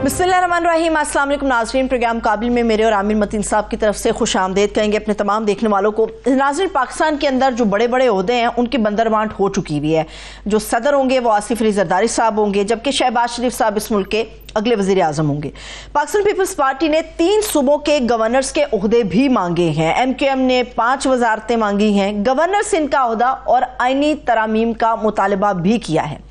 बिस्मिल्लाहिर्रहमानिर्रहीम। अस्सलाम वालेकुम नाज़रीन, प्रोग्राम काबिल में मेरे और आमिर मतीन साहब की तरफ से खुश आमदेद कहेंगे अपने तमाम देखने वालों को। नाज़रीन, पाकिस्तान के अंदर जो बड़े बड़े ओहदे हैं उनकी बंदरबांट हो चुकी हुई है। जो सदर होंगे वो आसिफ अली जरदारी साहब होंगे, जबकि शहबाज शरीफ साहब इस मुल्क के अगले वजीर आजम होंगे। पाकिस्तान पीपल्स पार्टी ने 3 सूबों के गवर्नर्स के ओहदे भी मांगे हैं। MQM ने 5 वजारतें मांगी हैं। गवर्नर सिंध का ओहदा और आईनी तरामीम का मुतालबा भी किया है।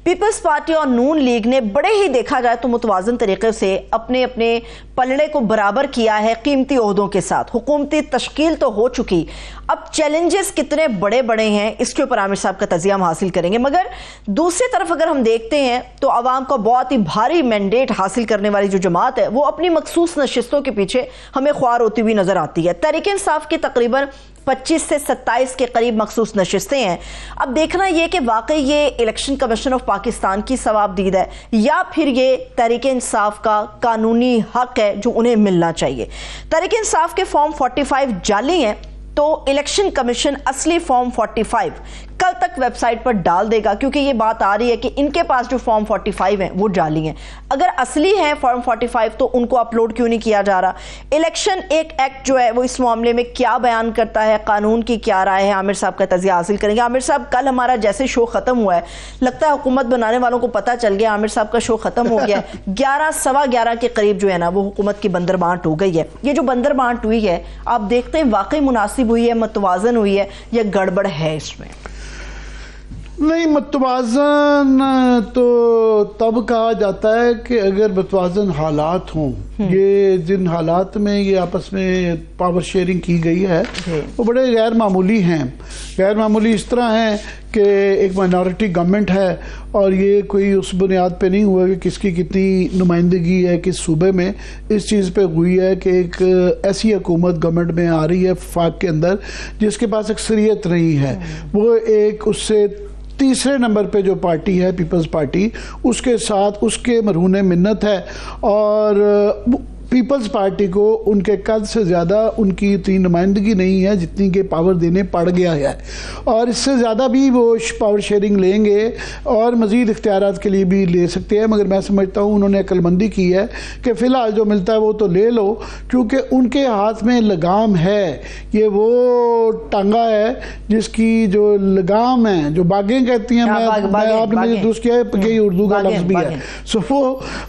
पीपल्स पार्टी और नून लीग ने बड़े ही देखा जाए तो मुतवाजन तरीके से अपने अपने पलड़े को बराबर किया है कीमती ओहदों के साथ। हुकूमती तश्कील तो हो चुकी, अब चैलेंजेस कितने बड़े बड़े हैं इसके ऊपर आमिर साहब का तजिया हम हासिल करेंगे। मगर दूसरी तरफ अगर हम देखते हैं तो आवाम को बहुत ही भारी मैंडेट हासिल करने वाली जो जमात है वो अपनी मखसूस नशिस्तों के पीछे हमें ख्वार होती हुई नजर आती है। तहरीक इंसाफ की तकरीबन 25 से 27 के करीब मखसूस नशिस्तें हैं। अब देखना यह कि वाकई ये इलेक्शन कमीशन ऑफ पाकिस्तान की सवाबदीद है या फिर ये तहरीक इंसाफ का कानूनी हक है जो उन्हें मिलना चाहिए। तहरीक इंसाफ के फॉर्म 45 जाली हैं तो इलेक्शन कमीशन असली फॉर्म 45 कल तक वेबसाइट पर डाल देगा, क्योंकि ये बात आ रही है कि इनके पास जो फॉर्म 45 हैं वो जाली हैं। अगर असली है फॉर्म 45 तो उनको अपलोड क्यों नहीं किया जा रहा? इलेक्शन एक एक्ट जो है वो इस मामले में क्या बयान करता है, कानून की क्या राय है, आमिर साहब का तजिया हासिल करेंगे। आमिर साहब, कल हमारा जैसे शो खत्म हुआ है, लगता है हुकूमत बनाने वालों को पता चल गया आमिर साहब का शो खत्म हो गया है। 11 सवा 11 के करीब जो है ना वो हुकूमत की बंदरबांट हो गई है। ये जो बंदरबांट हुई है आप देखते हैं वाकई मुनासिब हुई है, मतवाजन हुई है या गड़बड़ है इसमें? नहीं, मतवाजन तो तब कहा जाता है कि अगर मतवाजन हालात हों। ये जिन हालात में ये आपस में पावर शेयरिंग की गई है वो बड़े गैर मामूली हैं। गैर मामूली इस तरह हैं कि एक माइनॉरिटी गवर्नमेंट है और ये कोई उस बुनियाद पे नहीं हुआ कि किसकी कितनी नुमाइंदगी है किस सूबे में। इस चीज़ पे हुई है कि एक ऐसी हुकूमत गवर्नमेंट में आ रही है वफाक के अंदर जिसके पास अक्सरियत नहीं है। वो एक उससे तीसरे नंबर पे जो पार्टी है पीपल्स पार्टी, उसके साथ उसके मरहून मिन्नत है और पीपल्स पार्टी को उनके कद से ज़्यादा उनकी इतनी नुमाइंदगी नहीं है जितनी के पावर देने पड़ गया है। और इससे ज़्यादा भी वो पावर शेयरिंग लेंगे और मज़ीद इख्तियारात के लिए भी ले सकते हैं। मगर मैं समझता हूँ उन्होंने अक्लमंदी की है कि फ़िलहाल जो मिलता है वो तो ले लो, क्योंकि उनके हाथ में लगाम है। ये वो टांगा है जिसकी जो लगाम है, जो बागें कहती हैं, आपने मुझे दुरुस्त किया है कि उर्दू का लफ्ज़ भी है। सो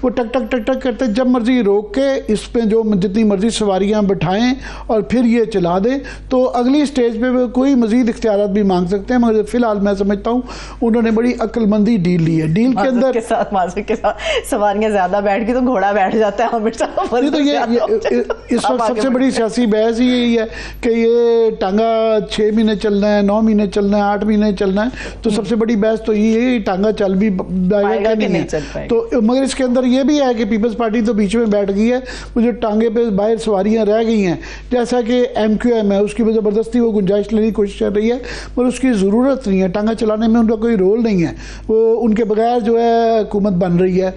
वो टक टक टक टक करते जब मर्जी रोक के इस पे जो जितनी मर्जी सवारियां बिठाएं और फिर ये चला दें, तो अगली स्टेज पे वो कोई मजीद इख्तियारात भी मांग सकते हैं। मगर फिलहाल मैं समझता हूँ उन्होंने बड़ी अक्लमंदी डील ली है। डील के अंदर के साथ सवारियां ज्यादा बैठ गई तो घोड़ा बैठ जाता है। तो ये इस वक्त सबसे बड़ी सियासी बहस ही यही है कि ये टांगा 6 महीने चलना है, 9 महीने चलना है, 8 महीने चलना है। तो सबसे बड़ी बहस तो ये है टांगा चल भी पाएगा कि नहीं है। तो मगर इसके अंदर ये भी है कि पीपल्स पार्टी तो बीच में बैठ गई है, वो जो टांगे पे बाहर सवारियां रह गई हैं, जैसा कि MQM है उसकी ज़बरदस्ती वो गुंजाइश लेने की कोशिश कर रही है, पर उसकी ज़रूरत नहीं है। टांगा चलाने में उनका कोई रोल नहीं है। वो उनके बगैर जो है हुकूमत बन रही है।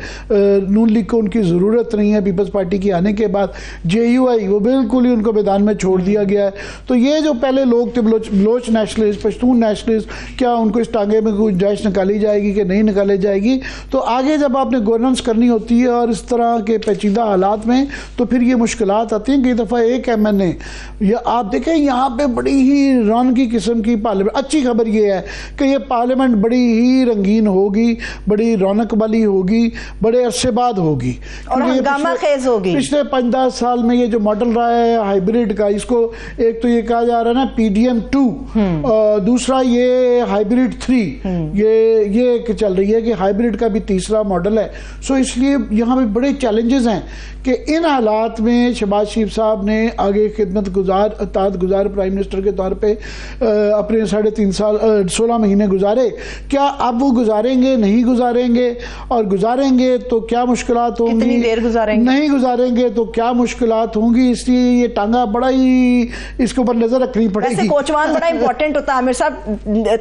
नून लीग को उनकी ज़रूरत नहीं है। पीपल्स पार्टी के आने के बाद JUI वो बिल्कुल ही उनको मैदान में छोड़ दिया गया है। तो ये जो पहले लोग थे बलोच नेशनलिस्ट, पश्तून नेशनलिस्ट, क्या उनको इस टांगे में गुंजाइश निकाली जाएगी कि नहीं निकाली जाएगी? तो आगे जब आपने गवर्नेंस करनी होती है और इस तरह के पेचीदा हालात में, तो फिर ये मुश्किलात आती हैं। कई दफ़ा एक MNA या आप देखें यहाँ पे बड़ी ही रौनकी किस्म की पार्लियामेंट, अच्छी खबर ये है कि ये पार्लियामेंट बड़ी ही रंगीन होगी, बड़ी रौनक वाली होगी, बड़े अरसे बाद होगी और हंगामा खेज होगी। पिछले 5-10 साल में ये जो मॉडल रहा है हाइब्रिड का, इसको एक तो ये कहा जा रहा है ना PDM 2, दूसरा ये हाइब्रिड 3, ये एक चल रही है कि हाइब्रिड का भी तीसरा मॉडल है। सो इसलिए यहाँ पे बड़े चैलेंजेस हैं कि इन हालात में शहबाज शरीफ साहब ने आगे खिदमत गुजार अतात गुजार प्राइम मिनिस्टर के तौर पे अपने 3.5 साल 16 महीने गुजारे। क्या अब वो गुजारेंगे, नहीं गुजारेंगे? और गुजारेंगे तो क्या मुश्किलात होंगी, कितनी देर गुजारेंगे, नहीं गुजारेंगे तो क्या मुश्किलात होंगी? इसलिए ये टांगा बड़ा ही इसके ऊपर नजर रखनी पड़ेगी। वैसे कोचवान बड़ा इंपॉर्टेंट होता है आमिर साहब।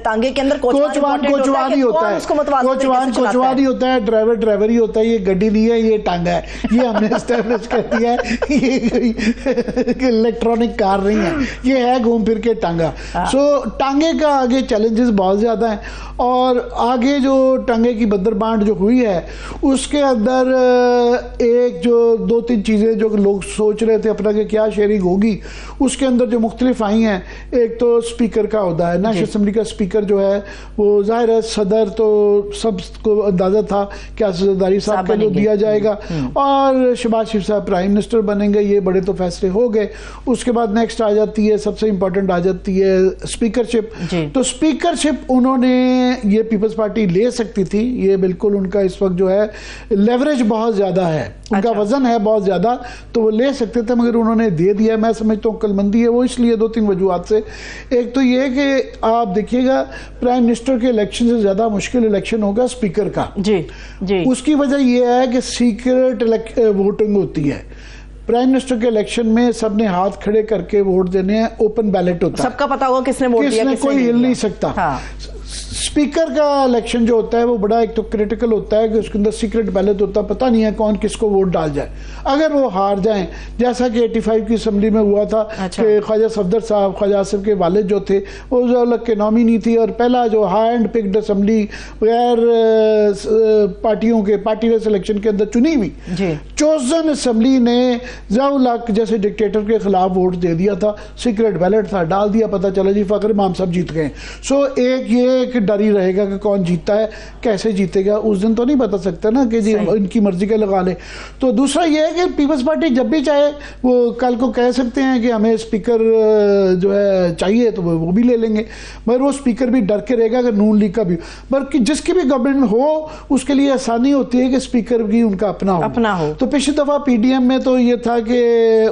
टांगे के अंदर कोचवान ही होता है, कोचवान ही होता है, ड्राइवर ही होता है। ये गड्डी नहीं है, ये टांगा है। ये हमने एस्टैब्लिश अनाउंस कर दिया है ये इलेक्ट्रॉनिक कार नहीं है, ये है घूम फिर के टांगा। सो टांगे का आगे चैलेंजेस बहुत ज़्यादा हैं, और आगे जो टांगे की बंदरबांट जो हुई है उसके अंदर एक जो 2-3 चीज़ें जो लोग सोच रहे थे अपना कि क्या शेयरिंग होगी, उसके अंदर जो मुख्तलिफ आई हैं, एक तो स्पीकर का होता है, नेशनल असम्बली का स्पीकर जो है वो जाहिर है सदर तो सबको अंदाजा था कि असददारी साहब को दिया जाएगा और शहबाज शरीफ साहब प्राइम मिनिस्टर बनेंगे, ये बड़े तो फैसले हो गए। उसके बाद नेक्स्ट आ जाती है, सबसे इंपॉर्टेंट आ जाती है स्पीकरशिप। तो स्पीकरशिप उन्होंने ये पीपल्स पार्टी ले सकती थी, ये बिल्कुल उनका इस वक्त जो है लेवरेज बहुत ज्यादा है, उनका वजन है बहुत ज्यादा, तो वो ले सकते थे मगर उन्होंने दे दिया। मैं समझता हूँ अक्लमंदी है वो, इसलिए 2-3 वजूहत से। एक तो ये कि आप देखिएगा प्राइम मिनिस्टर के इलेक्शन से ज्यादा मुश्किल इलेक्शन होगा स्पीकर का। जी। उसकी वजह यह है कि सीक्रेट वोटिंग होती है। प्राइम मिनिस्टर के इलेक्शन में सबने हाथ खड़े करके वोट देने हैं, ओपन बैलेट होता है, सबका पता होगा किसने वोट दिया, किसने कोई हिल नहीं सकता। स्पीकर का इलेक्शन जो होता है वो बड़ा एक तो क्रिटिकल होता है कि उसके अंदर सीक्रेट बैलेट होता है, पता नहीं है कौन किसको वोट डाल जाए। अगर वो हार जाएं, जैसा कि 85 की असम्बली में हुआ था कि ख्वाजा सफदर साहब, ख्वाजा आसिफ के वालिद जो थे वो अलग के नॉमिनी थी, और पहला जो हैंड पिक्ड असम्बली गैर पार्टियों के पार्टीलेस इलेक्शन के अंदर चुनी हुई चोजन असम्बली ने ज़िया-उल-हक जैसे डिक्टेटर के खिलाफ वोट दे दिया था, सीक्रेट बैलेट था, डाल दिया, पता चला जी फखर इमाम साहब जीत गए। सो एक ये एक डर ही रहेगा कि कौन जीतता है, कैसे जीतेगा, उस दिन तो नहीं बता सकता ना कि जी इनकी मर्जी का लगा ले। तो दूसरा ये है कि पीपल्स पार्टी जब भी चाहे वो कल को कह सकते हैं कि हमें स्पीकर जो है चाहिए तो वो भी ले लेंगे, मगर वो स्पीकर भी डर के रहेगा कि नून लीग का भी, बल्कि जिसकी भी गवर्नमेंट हो उसके लिए आसानी होती है कि स्पीकर भी उनका अपना हो। तो पिछली दफा पीडीएम में तो ये था कि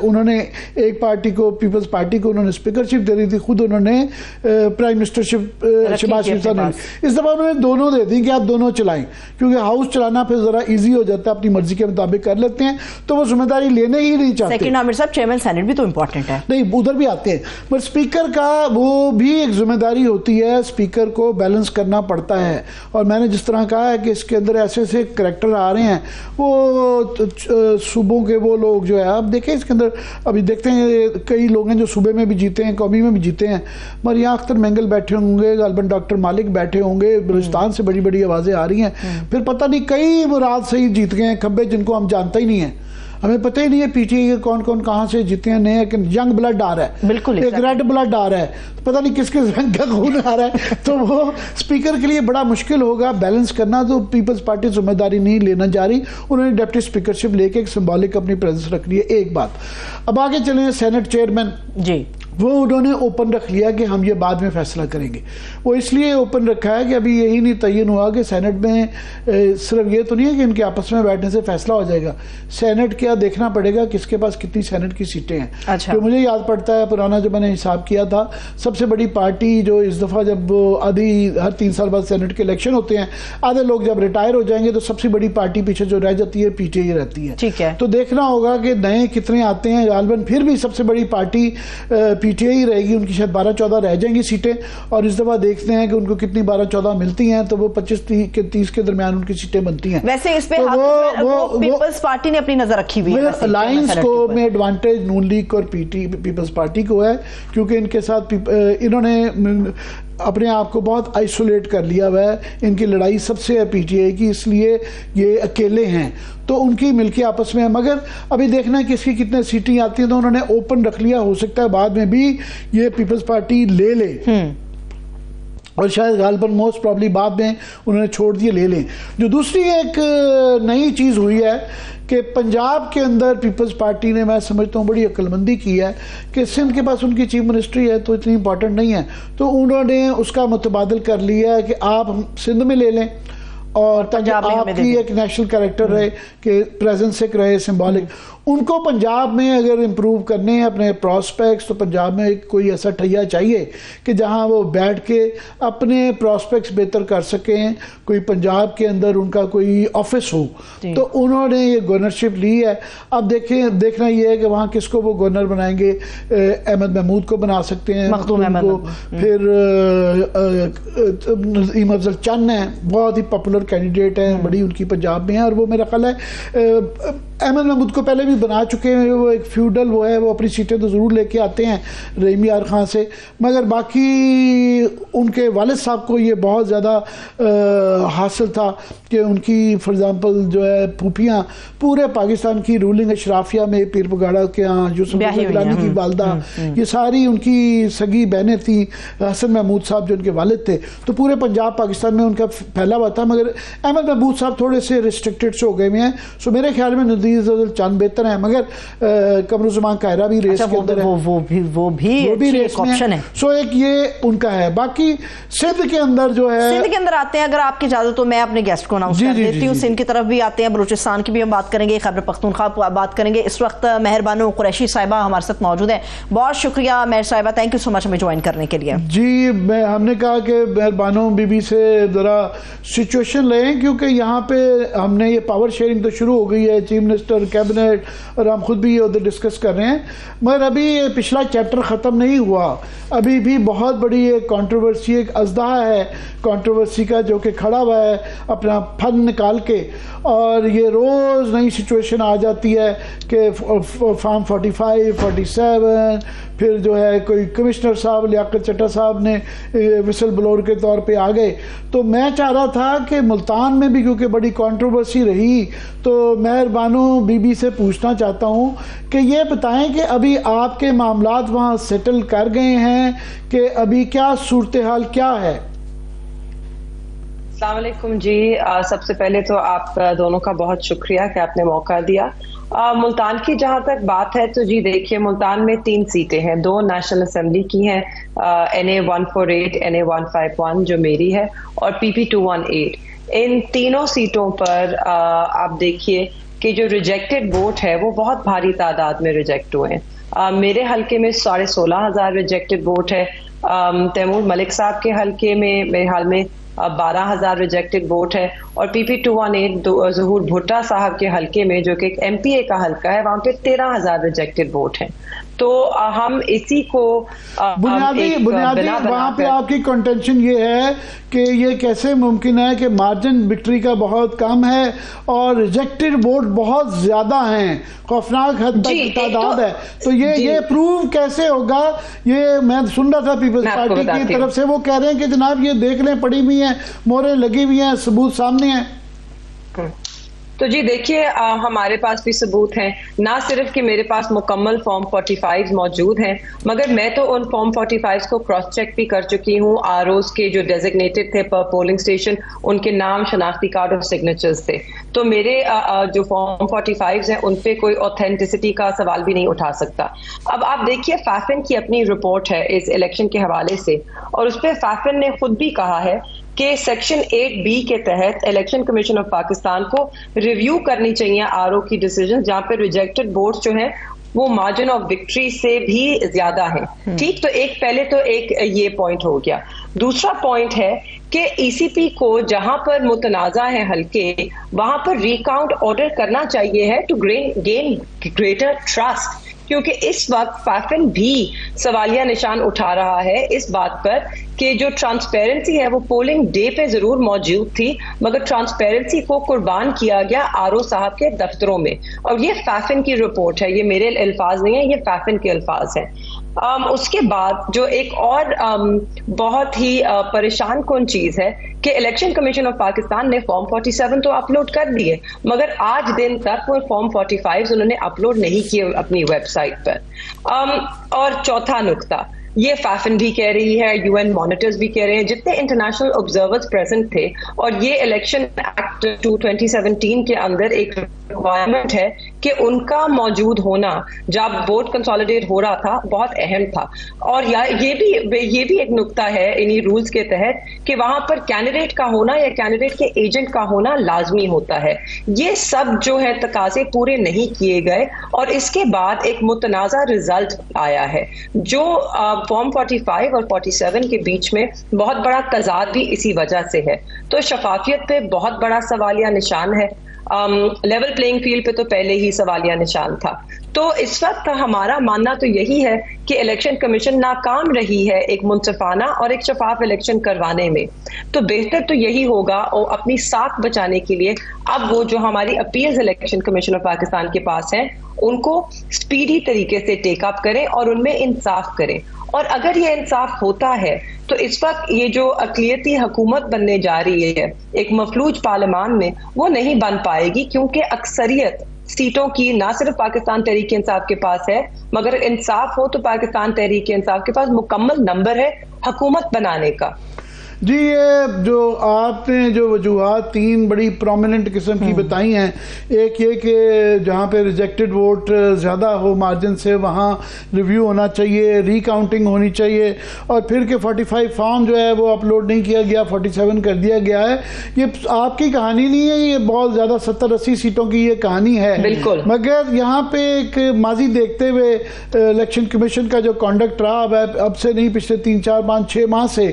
उन्होंने एक पार्टी को, पीपल्स पार्टी को उन्होंने स्पीकरशिप दे दी थी, खुद उन्होंने प्राइम मिनिस्टरशिप शहबाज शरीफ साहब ने, इस दफा उन्होंने दोनों दे दी कि आप दोनों चलाएं, क्योंकि हाउस चलाना फिर जरा इजी हो जाता है, अपनी मर्जी के मुताबिक कर लेते हैं, तो वो जिम्मेदारी लेने ही नहीं चाहते। सेकंड आमिर साहब, चेयरमैन सेनेट भी तो इंपॉर्टेंट है। नहीं, उधर भी आते हैं, पर स्पीकर का वो भी एक जिम्मेदारी होती है, स्पीकर को बैलेंस करना पड़ता है। और मैंने जिस तरह कहा है कि इसके अंदर ऐसे ऐसे करैक्टर आ रहे हैं, वो सूबों के वो लोग जो है, आप देखें इसके अंदर अभी देखते हैं कई लोग हैं जो सूबे में भी जीते हैं, कौमी में भी जीते हैं, मगर यहाँ अख्तर मेंगल बैठे होंगे, गालबन डॉक्टर मालिक बैठे होंगे, बलूचिस्तान से बड़ी बड़ी आवाजें आ रही हैं, फिर पता नहीं कई मुराद से ही जीत गए हैं खब्बे जिनको हम जानते ही नहीं है, हमें पता ही नहीं है पीटीआई के कौन कौन कहां से जीते हैं, नए यंग ब्लड आ रहा है, बिल्कुल एक रेड ब्लड आ रहा है, तो पता नहीं किसके रंग का खून आ रहा है, तो वो स्पीकर के लिए बड़ा मुश्किल होगा बैलेंस करना। तो पीपल्स पार्टी जिम्मेदारी नहीं लेना जा रही, उन्होंने डिप्टी स्पीकरशिप लेके एक सिंबॉलिक अपनी प्रेजेंस रख ली है। एक बात, अब आगे चले सेनेट चेयरमैन जी, वो उन्होंने ओपन रख लिया कि हम ये बाद में फैसला करेंगे। वो इसलिए ओपन रखा है कि अभी यही नहीं तयन हुआ कि सेनेट में सिर्फ ये तो नहीं है कि इनके आपस में बैठने से फैसला हो जाएगा, सेनेट क्या देखना पड़ेगा किसके पास कितनी सेनेट की सीटें हैं। अच्छा। तो मुझे याद पड़ता है पुराना जो मैंने हिसाब किया था, सबसे बड़ी पार्टी जो इस दफ़ा जब आधी हर 3 साल बाद सेनेट के इलेक्शन होते हैं, आधे लोग जब रिटायर हो जाएंगे तो सबसे बड़ी पार्टी पीछे जो रह जाती है पीटीआई रहती है। ठीक है, तो देखना होगा कि नए कितने आते हैं। गालबन फिर भी सबसे बड़ी पार्टी पीटीआई रहेगी, उनकी शायद 12-14 रह जाएंगी सीटें, और इस दफा देखते हैं कि उनको कितनी 12-14 मिलती हैं, तो वो 25-30 के दरमियान उनकी सीटें बनती हैं। वैसे इस पे वो पीपल्स पार्टी ने अपनी नजर रखी हुई है, अलायंस को में एडवांटेज नून लीग और पीपल्स पार्टी को है, क्योंकि इनके साथ इन्होंने अपने आप को बहुत आइसोलेट कर लिया हुआ है, इनकी लड़ाई सबसे है पीटीआई की, इसलिए ये अकेले हैं, तो उनकी मिलके आपस में है। मगर अभी देखना है किसकी कितने सीटें आती हैं, तो उन्होंने ओपन रख लिया, हो सकता है बाद में भी ये पीपल्स पार्टी ले ले, और शायद गालबन मोस्ट प्रॉब्ली बाद में उन्होंने छोड़ दिए ले लें। जो दूसरी एक नई चीज़ हुई है कि पंजाब के अंदर पीपल्स पार्टी ने, मैं समझता हूँ बड़ी अक्लमंदी की है कि सिंध के पास उनकी चीफ मिनिस्ट्री है तो इतनी इंपॉर्टेंट नहीं है, तो उन्होंने उसका मुतबादल कर लिया है कि आप सिंध में ले लें, और ताकि आपकी एक नेशनल कैरेक्टर रहे कि प्रेजेंस एक रहे सिंबॉलिक। उनको पंजाब में अगर इम्प्रूव करने हैं अपने प्रॉस्पेक्ट्स, तो पंजाब में कोई ऐसा ठैया चाहिए कि जहां वो बैठ के अपने प्रॉस्पेक्ट्स बेहतर कर सकें, कोई पंजाब के अंदर उनका कोई ऑफिस हो। तो उन्होंने ये गवर्नरशिप ली है। अब देखना ये है कि वहाँ किसको वो गवर्नर बनाएंगे। अहमद महमूद को बना सकते हैं, को, फिर नईम अफजल चन्द है, बहुत ही पॉपुलर कैंडिडेट है, बड़ी उनकी पंजाब में है, और वो मेरा ख्याल है अहमद महमूद को पहले भी बना चुके हैं, वो एक फ्यूडल वो है, वो अपनी सीटें तो ज़रूर लेके आते हैं रहीम यार खान से, मगर बाकी उनके वालिद साहब को ये बहुत ज़्यादा हासिल था कि उनकी फॉर एग्ज़ाम्पल जो है फूफियाँ पूरे पाकिस्तान की रूलिंग अशराफिया में, पीर पगाड़ा के यहाँ यूसुफ गिलानी की वालदा, ये सारी उनकी सगी बहनें थी, हसन महमूद साहब जो उनके वालिद थे, तो पूरे पंजाब पाकिस्तान में उनका फैला हुआ था। मगर अहमद महमूद साहब थोड़े से रिस्ट्रिक्टेड से हो गए हुए हैं, सो मेरे ख्याल में चंद बेहतर है, मगर कमरुज़्ज़मान कायरा भी रेस के अंदर है, वो भी रेस में है। सो एक ये उनका है। बाकी सिंध के अंदर जो है, सिंध के अंदर आते हैं, अगर आपकी इजाजत तो मैं अपने गेस्ट को अनाउंस कर देती हूँ। सिंध की तरफ भी आते हैं, बलूचिस्तान की भी हम बात करेंगे, खैबर पख्तूनख्वा बात करेंगे। इस वक्त मेहरबानो कुरैशी साहिबा हमारे साथ मौजूद है। बहुत शुक्रिया मेहर साहिबा, थैंक यू सो मच हमें ज्वाइन करने के लिए। जी, हमने कहा कि मेहरबानो बीबी से जरा सिचुएशन लें, क्योंकि यहाँ पे हमने ये पावर शेयरिंग तो शुरू हो गई है, चीफ मिनिस्टर, कैबिनेट, और हम खुद भी ये उधर डिस्कस कर रहे हैं, मगर अभी ये पिछला चैप्टर ख़त्म नहीं हुआ। अभी भी बहुत बड़ी एक कंट्रोवर्सी, एक अजदहा है कंट्रोवर्सी का, जो कि खड़ा हुआ है अपना फन निकाल के, और ये रोज़ नई सिचुएशन आ जाती है कि फॉर्म 45, 47, फिर जो है कोई कमिश्नर साहब लियाकत चट्टा साहब ने विसल ब्लोअर के तौर पे आ गए। तो मैं चाह रहा था कि मुल्तान में भी क्योंकि बड़ी कंट्रोवर्सी रही, तो मेहरबानो बीबी से पूछना चाहता हूँ कि ये बताएं कि अभी आपके मामलात वहाँ सेटल कर गए हैं कि अभी क्या सूरत हाल क्या है? अस्सलाम वालेकुम जी, सबसे पहले तो आप दोनों का बहुत शुक्रिया कि आपने मौका दिया। मुल्तान की जहां तक बात है तो जी देखिए, मुल्तान में 3 सीटें हैं, 2 नेशनल असेंबली की हैं, NA 148, NA 151 जो मेरी है, और PP 218। इन तीनों सीटों पर आप देखिए कि जो रिजेक्टेड वोट है वो बहुत भारी तादाद में रिजेक्ट हुए हैं। मेरे हल्के में 16,500 रिजेक्टेड वोट है। तैमूर मलिक साहब के हल्के में मेरे हाल में 12,000 रिजेक्टेड वोट है, और PP 218 ज़हूर भुट्टा साहब के हल्के में, जो कि एक MPA का हल्का है, वहां पे 13,000 रिजेक्टेड वोट हैं। तो हम इसी को बुनियादी वहाँ पे आपकी कंटेंशन ये है कि ये कैसे मुमकिन है कि मार्जिन विक्ट्री का बहुत कम है और रिजेक्टेड वोट बहुत ज्यादा हैं, खौफनाक हद तक तादाद है, तो ये प्रूव कैसे होगा? ये मैं सुन रहा था पीपल्स पार्टी की तरफ से, वो कह रहे हैं कि जनाब ये देख लें, पड़ी हुई हैं, मोहरें लगी हुई हैं, सबूत सामने हैं। तो जी देखिए, हमारे पास भी सबूत हैं, ना सिर्फ कि मेरे पास मुकम्मल फॉर्म 45 मौजूद हैं, मगर मैं तो उन फॉर्म 45 को क्रॉस चेक भी कर चुकी हूँ। ROs के जो डेजिग्नेटेड थे पर पोलिंग स्टेशन, उनके नाम, शनाख्ती कार्ड और सिग्नेचर्स थे। तो मेरे जो फॉर्म 45 हैं उन पे कोई ऑथेंटिसिटी का सवाल भी नहीं उठा सकता। अब आप देखिए, फैफिन की अपनी रिपोर्ट है इस इलेक्शन के हवाले से, और उस पर फैफिन ने खुद भी कहा है कि सेक्शन 8B के तहत इलेक्शन कमीशन ऑफ पाकिस्तान को रिव्यू करनी चाहिए RO की डिसीजन, जहां पे रिजेक्टेड वोट्स जो हैं वो मार्जिन ऑफ विक्ट्री से भी ज्यादा है। ठीक, तो पहले तो ये पॉइंट हो गया। दूसरा पॉइंट है कि ECP को जहां पर मुतनाज़ा है हल्के, वहां पर रिकाउंट ऑर्डर करना चाहिए है टू गेन ग्रेटर ट्रस्ट, क्योंकि इस वक्त फैफिन भी सवालिया निशान उठा रहा है इस बात पर कि जो ट्रांसपेरेंसी है वो पोलिंग डे पे जरूर मौजूद थी, मगर ट्रांसपेरेंसी को कुर्बान किया गया RO साहब के दफ्तरों में। और ये फैफिन की रिपोर्ट है, ये मेरे अल्फाज नहीं है, ये फैफिन के अल्फाज हैं। उसके बाद जो एक और बहुत ही परेशान कौन चीज है कि इलेक्शन कमीशन ऑफ पाकिस्तान ने फॉर्म 47 तो अपलोड कर दिए, मगर आज दिन तक वो फॉर्म 45 उन्होंने अपलोड नहीं किए अपनी वेबसाइट पर। और चौथा नुक्ता, ये फैफिन भी कह रही है, UN मॉनिटर्स भी कह रहे हैं, जितने इंटरनेशनल ऑब्जर्वर्स प्रेजेंट थे, और ये इलेक्शन एक्ट 2017 के अंदर एक रिक्वायरमेंट है कि उनका मौजूद होना जब वोट कंसोलिडेट हो रहा था बहुत अहम था। और ये भी एक नुक्ता है इन्हीं रूल्स के तहत कि वहां पर कैंडिडेट का होना या कैंडिडेट के एजेंट का होना लाजमी होता है। ये सब जो है तकाजे पूरे नहीं किए गए, और इसके बाद एक मुतनाज़ा रिजल्ट आया है, जो फॉर्म 45 और 47 के बीच में बहुत बड़ा तजाद भी इसी वजह से है। तो शफाफियत पे बहुत बड़ा सवालिया निशान है। लेवल प्लेइंग फील्ड पे तो पहले ही सवालिया निशान था। तो इस वक्त हमारा मानना तो यही है कि इलेक्शन कमीशन नाकाम रही है एक मुंसिफाना और एक शफाफ इलेक्शन करवाने में। तो बेहतर तो यही होगा, और अपनी साख बचाने के लिए अब वो जो हमारी appeals election commission of Pakistan के पास है उनको स्पीडी तरीके से टेक अप करें और उनमें इंसाफ करें। और अगर ये इंसाफ होता है तो इस वक्त ये जो अक़लियती हुकूमत बनने जा रही है एक मफलूज पार्लियामान में, वो नहीं बन पाएगी, क्योंकि अक्सरियत सीटों की ना सिर्फ पाकिस्तान तहरीक इंसाफ के पास है, मगर इंसाफ हो तो पाकिस्तान तहरीक इंसाफ के पास मुकम्मल नंबर है हुकूमत बनाने का। जी, ये जो आपने जो वजूहात तीन बड़ी प्रोमिनेंट किस्म की बताई हैं, एक ये कि जहाँ पे रिजेक्टेड वोट ज़्यादा हो मार्जिन से वहाँ रिव्यू होना चाहिए, रीकाउंटिंग होनी चाहिए, और फिर के 45 फॉर्म जो है वो अपलोड नहीं किया गया, 47 कर दिया गया है। ये आपकी कहानी नहीं है, ये बहुत ज़्यादा 70-80 सीटों की ये कहानी है। बिल्कुल। मगर यहाँ पे एक माजी देखते हुए इलेक्शन कमीशन का जो कॉन्डक्ट रहा अब से नहीं, पिछले 3, 4, 5, 6 माह से,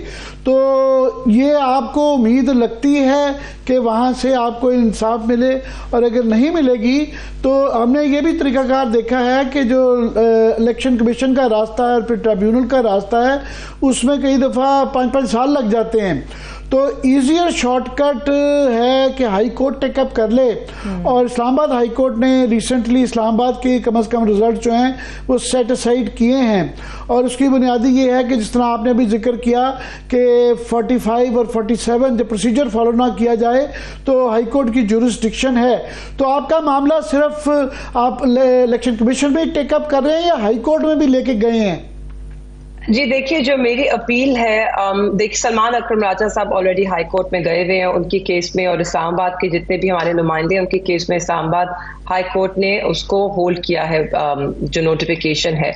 तो ये आपको उम्मीद लगती है कि वहाँ से आपको इंसाफ मिले? और अगर नहीं मिलेगी तो हमने ये भी तरीकाकार देखा है कि जो इलेक्शन कमीशन का रास्ता है और फिर ट्रिब्यूनल का रास्ता है उसमें कई दफ़ा 5-5 साल लग जाते हैं। तो ईजियर शॉर्टकट है कि हाई कोर्ट टेकअप कर ले, और इस्लामाबाद हाई कोर्ट ने रिसेंटली इस्लामाबाद के कम अज़ कम रिजल्ट जो हैं वो सेट असाइड किए हैं, और उसकी बुनियादी ये है कि जिस तरह आपने अभी जिक्र किया कि 45 और 47 जब प्रोसीजर फॉलो ना किया जाए तो हाई कोर्ट की जुरिस्डिक्शन है। तो आपका मामला सिर्फ आप इलेक्शन कमीशन में टेकअप कर रहे हैं या हाई कोर्ट में भी लेके गए हैं? जी देखिए, जो मेरी अपील है, देखिए सलमान अकरम राजा साहब ऑलरेडी हाई कोर्ट में गए हुए हैं उनकी केस में, और इस्लामाबाद के जितने भी हमारे नुमाइंदे हैं उनके केस में इस्लामाबाद हाई कोर्ट ने उसको होल्ड किया है। जो नोटिफिकेशन है,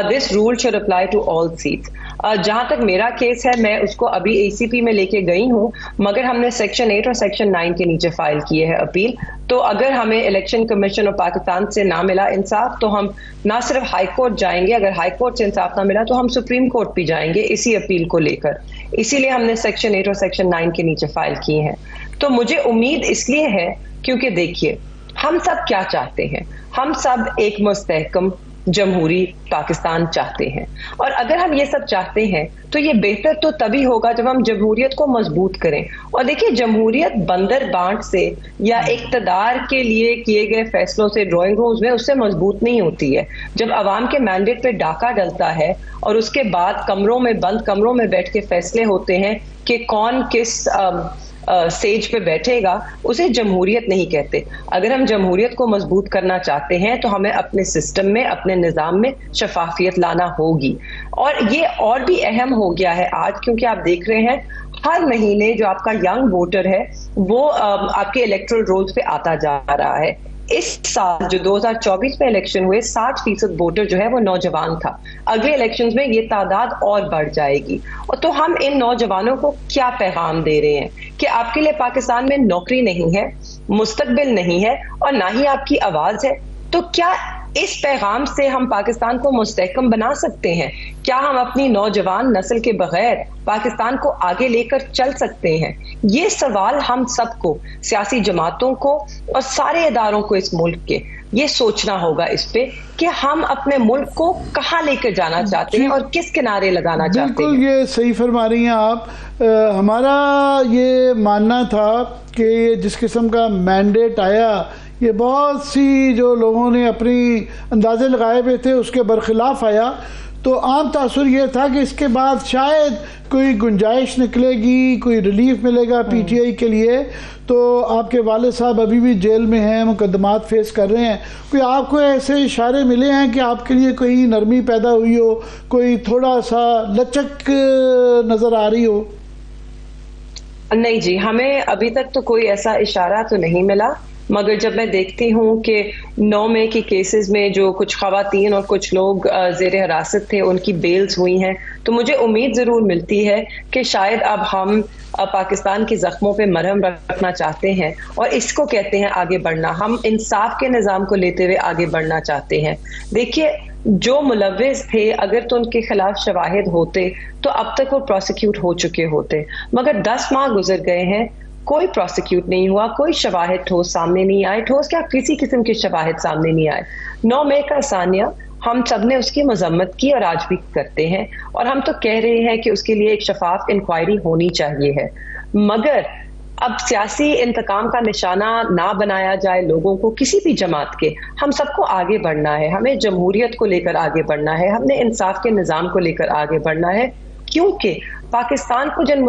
this rule should apply to all seats. जहां तक मेरा केस है, मैं उसको अभी ACP में लेके गई हूं, मगर हमने सेक्शन 8 और सेक्शन 9 के नीचे फाइल किए है अपील। तो अगर हमें इलेक्शन कमीशन ऑफ पाकिस्तान से ना मिला इंसाफ तो हम ना सिर्फ हाई कोर्ट जाएंगे, अगर हाई कोर्ट से इंसाफ ना मिला तो हम सुप्रीम कोर्ट भी जाएंगे इसी अपील को लेकर। इसीलिए हमने सेक्शन 8 और सेक्शन 9 के नीचे फाइल किए हैं। तो मुझे उम्मीद इसलिए है क्योंकि देखिए, हम सब क्या चाहते हैं, हम सब एक मुस्तहकम जमहूरी पाकिस्तान चाहते हैं, और अगर हम ये सब चाहते हैं तो ये बेहतर तो तभी होगा जब हम जमहूरियत को मजबूत करें। और देखिए, जमहूरियत बंदर बांट से या इक्तदार के लिए किए गए फैसलों से ड्राइंग रूम्स में उससे मजबूत नहीं होती है। जब अवाम के मैंडेट पे डाका डलता है और उसके बाद कमरों में, बंद कमरों में बैठ के फैसले होते हैं कि कौन किस स्टेज पे बैठेगा, उसे जमहूरियत नहीं कहते। अगर हम जमहूरियत को मजबूत करना चाहते हैं तो हमें अपने सिस्टम में, अपने निज़ाम में शफाफियत लाना होगी। और ये और भी अहम हो गया है आज, क्योंकि आप देख रहे हैं हर महीने जो आपका यंग वोटर है वो आपके इलेक्टोरल रोल्स पे आता जा रहा है। इस साल जो 2024 में इलेक्शन हुए 60% वोटर जो है वो नौजवान था। अगले इलेक्शंस में ये तादाद और बढ़ जाएगी। और तो हम इन नौजवानों को क्या पैगाम दे रहे हैं कि आपके लिए पाकिस्तान में नौकरी नहीं है, मुस्तकबिल नहीं है और ना ही आपकी आवाज है। तो क्या इस पैगाम से हम पाकिस्तान को मुस्तहकम बना सकते हैं? क्या हम अपनी नौजवान नस्ल के बगैर पाकिस्तान को आगे लेकर चल सकते हैं? ये सवाल हम सबको, सियासी जमातों को और सारे इदारों को इस मुल्क के, ये सोचना होगा इस पे कि हम अपने मुल्क को कहाँ लेकर जाना चाहते हैं और किस किनारे लगाना चाहते हैं। बिल्कुल, ये सही फरमा रही हैं आप। हमारा ये मानना था कि जिस किस्म का मैंडेट आया, ये बहुत सी जो लोगों ने अपनी अंदाजे लगाए हुए थे उसके बरखिलाफ आया, तो आम तासुर ये था कि इसके बाद शायद कोई गुंजाइश निकलेगी, कोई रिलीफ मिलेगा PTI के लिए। तो आपके वाले साहब अभी भी जेल में हैं, मुकदमात फेस कर रहे हैं। कोई आपको ऐसे इशारे मिले हैं कि आपके लिए कोई नरमी पैदा हुई हो, कोई थोड़ा सा लचक नज़र आ रही हो? नहीं जी, हमें अभी तक तो कोई ऐसा इशारा तो नहीं मिला, मगर जब मैं देखती हूँ कि 9 मई के केसेस में जो कुछ खवातीन और कुछ लोग ज़ेर हिरासत थे उनकी बेल्स हुई हैं, तो मुझे उम्मीद ज़रूर मिलती है कि शायद अब हम पाकिस्तान के ज़ख्मों पे मरहम रखना चाहते हैं और इसको कहते हैं आगे बढ़ना। हम इंसाफ के निज़ाम को लेते हुए आगे बढ़ना चाहते हैं। देखिए, जो मुलव्विस थे अगर तो उनके खिलाफ शवाहिद होते तो अब तक वो प्रोसिक्यूट हो चुके होते, मगर 10 माह गुजर गए हैं, कोई प्रोसिक्यूट नहीं हुआ, कोई शवाहिद ठोस सामने नहीं आए, ठोस क्या किसी किस्म के शवाहिद सामने नहीं आए। 9 मई का सानिया हम सब ने उसकी मजम्मत की और आज भी करते हैं, और हम तो कह रहे हैं कि उसके लिए एक शफाफ इंक्वायरी होनी चाहिए है। मगर अब सियासी इंतकाम का निशाना ना बनाया जाए लोगों को, किसी भी जमात के। हम सबको आगे बढ़ना है, हमें जमहूरियत को लेकर आगे बढ़ना है, हमने इंसाफ के निज़ाम को लेकर आगे बढ़ना है, क्योंकि पाकिस्तान को जिन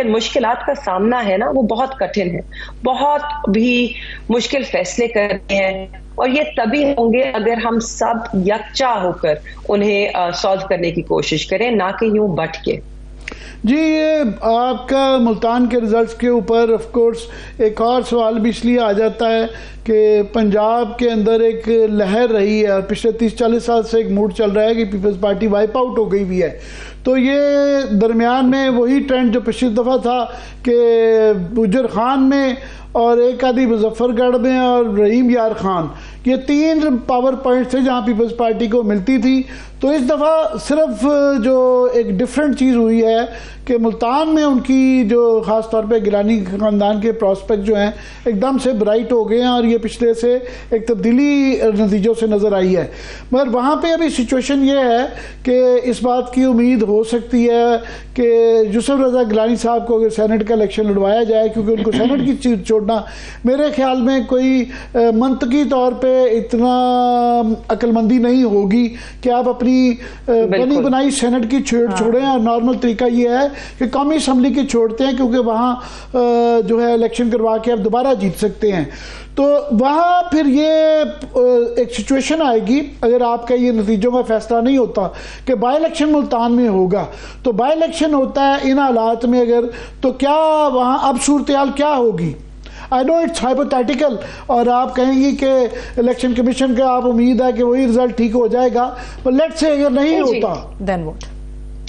मुश्किलात का सामना है ना, वो बहुत कठिन है, बहुत भी मुश्किल फैसले करने हैं, और ये तभी होंगे अगर हम सब यकजा होकर उन्हें सॉल्व करने की कोशिश करें, ना कि यूं बट के। जी, ये आपका मुल्तान के रिजल्ट्स के ऊपर ऑफ कोर्स एक और सवाल भी इसलिए आ जाता है कि पंजाब के अंदर एक लहर रही है और पिछले 30-40 साल से एक मूड चल रहा है कि पीपल्स पार्टी वाइप आउट हो गई हुई है। तो ये दरमियान में वही ट्रेंड जो पिछली दफ़ा था कि गुजर खान में और एक आदि मुजफ्फरगढ़ में और रहीम यार खान, ये 3 पावर पॉइंट्स थे जहाँ पीपल्स पार्टी को मिलती थी। तो इस दफ़ा सिर्फ जो एक डिफरेंट चीज़ हुई है कि मुल्तान में उनकी जो ख़ास तौर पे गिलानी ख़ानदान के प्रॉस्पेक्ट जो हैं एकदम से ब्राइट हो गए हैं और ये पिछले से एक तब्दीली नतीजों से नज़र आई है। मगर वहाँ पे अभी सिचुएशन ये है कि इस बात की उम्मीद हो सकती है कि यूसुफ रज़ा गिलानी साहब को अगर सेनेट का इलेक्शन लड़वाया जाए, क्योंकि उनको सेनेट की चीज़ छोड़ना मेरे ख्याल में कोई मंतकी तौर पे इतना अक्लमंदी नहीं होगी कि आप अपनी बनी बनाई सेनेट की छोड़ें। और नॉर्मल तरीका ये है कि कौमी असम्बली की छोड़ते हैं, क्योंकि वहाँ जो है इलेक्शन करवा के आप दोबारा जीत सकते हैं। तो वहाँ फिर ये एक सिचुएशन आएगी, अगर आपका ये नतीजों में फैसला नहीं होता कि बाई इलेक्शन मुल्तान में होगा, तो बाई इलेक्शन होता है इन हालात में अगर, तो क्या वहाँ अब सूरत हाल क्या होगी? आई नो इट्स हाइपोथेटिकल, और आप कहेंगे कि इलेक्शन कमीशन का आप उम्मीद है कि वही रिजल्ट ठीक हो जाएगा, पर लेट्स से अगर नहीं होता देन व्हाट?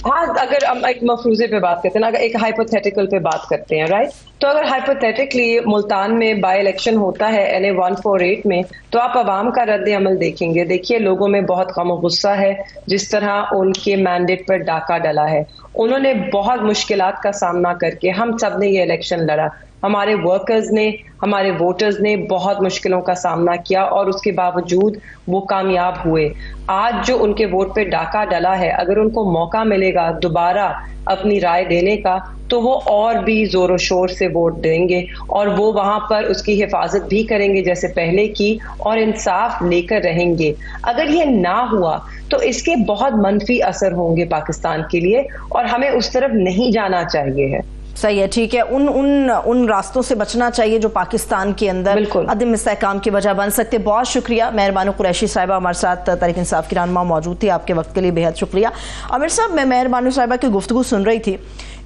हाँ, अगर हम एक मफरूजे पे बात करते हैं ना, अगर एक हाइपोथेटिकल पे बात करते हैं, राइट, तो अगर हाइपोथेटिकली मुल्तान में बाई इलेक्शन होता है NA 148 में, तो आप अवाम का रद्द अमल देखेंगे। देखिए, लोगों में बहुत गम और गुस्सा है जिस तरह उनके मैंडेट पर डाका डला है। उन्होंने बहुत मुश्किलात का सामना करके हम सब ने ये इलेक्शन लड़ा, हमारे वर्कर्स ने, हमारे वोटर्स ने बहुत मुश्किलों का सामना किया और उसके बावजूद वो कामयाब हुए। आज जो उनके वोट पे डाका डला है, अगर उनको मौका मिलेगा दोबारा अपनी राय देने का, तो वो और भी जोरों शोर से वोट देंगे और वो वहां पर उसकी हिफाजत भी करेंगे जैसे पहले की, और इंसाफ लेकर रहेंगे। अगर ये ना हुआ तो इसके बहुत मनफी असर होंगे पाकिस्तान के लिए, और हमें उस तरफ नहीं जाना चाहिए है। सही है, ठीक है। उन रास्तों से बचना चाहिए जो पाकिस्तान के अंदर अदम इस्तेहकाम की वजह बन सकते। बहुत शुक्रिया मेहरबान कुरैशी साहिबा, हमारे साथ तहरीक इंसाफ की रहनुमा मौजूद थी। आपके वक्त के लिए बेहद शुक्रिया। आमिर साहब, मैं मेहरबान साहिबा की गुफ्तगू सुन रही थी,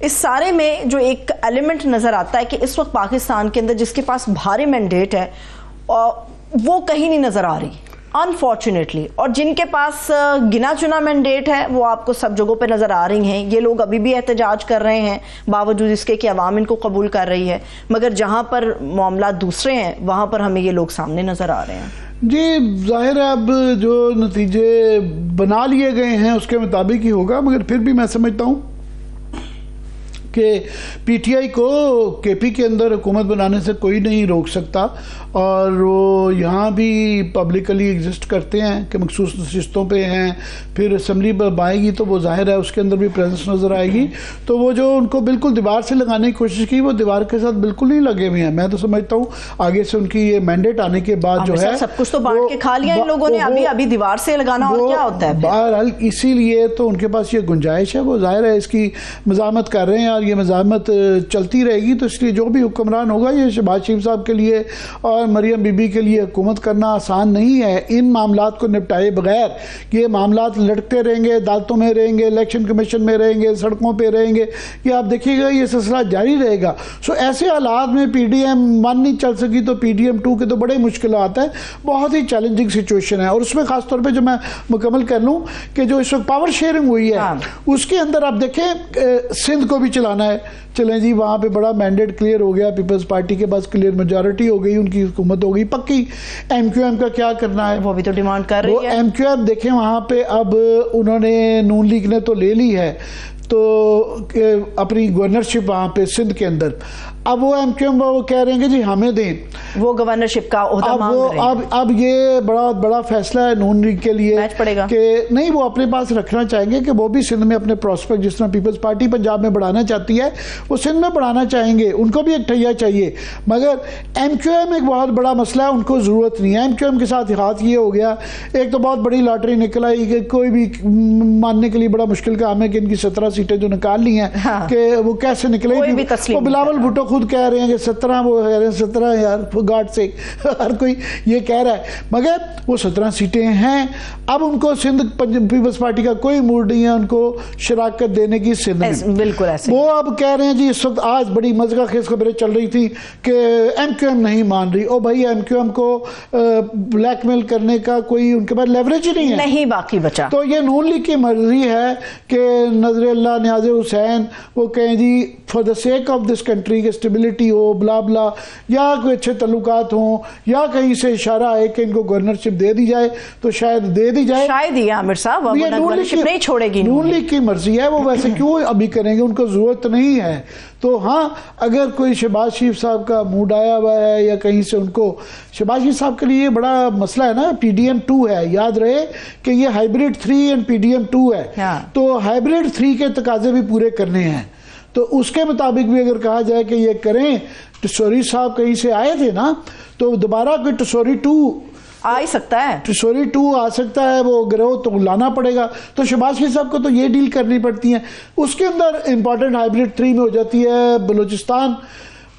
इस सारे में जो एक एलिमेंट नज़र आता है कि इस वक्त पाकिस्तान के अंदर जिसके पास भारी मैंडेट है वो कहीं नहीं नज़र आ रही अनफॉर्चुनेटली, और जिनके पास गिना चुना मैंडेट है वो आपको सब जगहों पे नज़र आ रही हैं। ये लोग अभी भी एहतजाज कर रहे हैं बावजूद इसके कि अवाम इनको कबूल कर रही है, मगर जहाँ पर मामला दूसरे हैं वहाँ पर हमें ये लोग सामने नज़र आ रहे हैं। जी, जाहिर है अब जो नतीजे बना लिए गए हैं उसके मुताबिक ही होगा, मगर फिर भी मैं समझता हूँ कि PTI को KP के अंदर हुकूमत बनाने से कोई नहीं रोक सकता, और वो यहाँ भी पब्लिकली एग्जिस्ट करते हैं कि मखसूस नशिस्तों पे हैं। फिर असम्बली पर आएगी तो वो जाहिर है उसके अंदर भी प्रेजेंस नज़र आएगी। तो वो जो उनको बिल्कुल दीवार से लगाने की कोशिश की, वो दीवार के साथ बिल्कुल नहीं लगे हुए हैं। मैं तो समझता हूँ आगे से उनकी ये मैंडेट आने के बाद जो है सब कुछ तो बांट के खा लिया इन लोगों ने, अभी दीवार से लगाना और क्या होता है। बहरहाल इसीलिए तो उनके पास ये गुंजाइश है, वो जाहिर है इसकी मज़ामत कर रहे हैं और ये मज़ामत चलती रहेगी। तो इसलिए जो भी हुक्मरान होगा, ये शहबाज शरीफ साहब के लिए और मरियम बीबी के लिए हुकूमत करना आसान नहीं है। इन मामलात को निपटाए बगैर ये मामलात लटकते रहेंगे, अदालतों में रहेंगे, इलेक्शन कमीशन में रहेंगे, सड़कों पे रहेंगे, ये आप देखिएगा ये सिलसिला जारी रहेगा। सो ऐसे हालात में PDM 1 नहीं चल सकी तो PDM 2 के तो बड़े मुश्किल आता है। बहुत ही चैलेंजिंग सिचुएशन है, और उसमें खासतौर पर जो मैं मुकम्मल कर लूँ कि जो इस वक्त पावर शेयरिंग हुई है उसके अंदर आप देखें सिंध को भी चलाना है, चलें जी, वहाँ पे बड़ा मैंडेट क्लियर हो गया, पीपल्स पार्टी के पास क्लियर मेजॉरिटी हो गई, उनकी हुकूमत हो गई पक्की। MQM का क्या करना है, वो भी तो डिमांड कर रही है। MQM देखें वहाँ पे अब उन्होंने नून लीग ने तो ले ली है तो अपनी गवर्नरशिप वहाँ पे सिंध के अंदर। अब वो एमक्यूएम वो कह रहे हैं कि जी हमें दें, वो गवर्नरशिप का ओहदा मांग रहे हैं। अब ये बड़ा फैसला है नून लीग के लिए मैच पड़ेगा कि नहीं, वो अपने पास रखना चाहेंगे कि वो भी सिंध में अपने प्रोस्पेक्ट, जिस तरह पीपल्स पार्टी पंजाब में बढ़ाना चाहती है वो सिंध में बढ़ाना चाहेंगे, उनको भी एक ठैया चाहिए। मगर एमक्यूएम एक बहुत बड़ा मसला है, उनको जरूरत नहीं है। एमक्यूएम के साथ हाथ ये हो गया, एक तो बहुत बड़ी लॉटरी निकल आई कि कोई भी मानने के लिए बड़ा मुश्किल काम है कि इनकी 17 सीटें जो निकाल ली हैं, हाँ। कि वो कैसे निकलेगी। वो बिलावल भुट्टो खुद कह रहे हैं कि 17, वो कह रहे हैं 17 यार, गॉड से हर कोई ये कह रहा है, मगर वो 17 सीटें हैं। अब उनको सिंध पीपल्स पार्टी का कोई मूड नहीं है उनको शराकत देने की सिंध में, बिल्कुल ऐसे। वो अब कह रहे हैं जी इस वक्त आज बड़ी मज़ा खेज खबरें चल रही थी कि एमक्यूएम नहीं मान रही। ओ भाई, एमक्यूएम को ब्लैकमेल करने का कोई उनके पास लेवरेज ही नहीं है, नहीं बाकी बचा। तो ये नून लीग की मर्जी है कि नजरुल्लाह नियाज़ हुसैन वो कहें जी for the sake of this country की स्टेबिलिटी हो, ब्ला ब्ला, या कोई अच्छे तल्लुकात हों, या कहीं से इशारा है कि इनको गवर्नरशिप दे दी जाए तो शायद दे दी जाए, शायद ही आमिर साहब गवर्नरशिप नहीं छोड़ेगी। नून लीग की मर्जी है, वो वैसे क्यों अभी करेंगे, उनको जरूरत नहीं है। तो हाँ, अगर कोई शहबाज शरीफ साहब का मूड आया हुआ है या कहीं से उनको, शहबाज शरीफ साहब के लिए बड़ा मसला है ना, PDM 2 है, याद रहे कि ये हाइब्रिड 3 एंड PDM 2 है, हाँ। तो हाइब्रिड 3 के तकाजे भी पूरे करने हैं, तो उसके मुताबिक भी अगर कहा जाए कि ये करें, टिसोरी साहब कहीं से आए थे ना, तो दोबारा कोई टिसोरी 2 आ ही सकता है, टिसोरी 2 आ सकता है, वो गिरोह तो लाना पड़ेगा। तो शहबाज शरीफ साहब को तो ये डील करनी पड़ती है। उसके अंदर इंपॉर्टेंट हाइब्रिड 3 में हो जाती है बलूचिस्तान।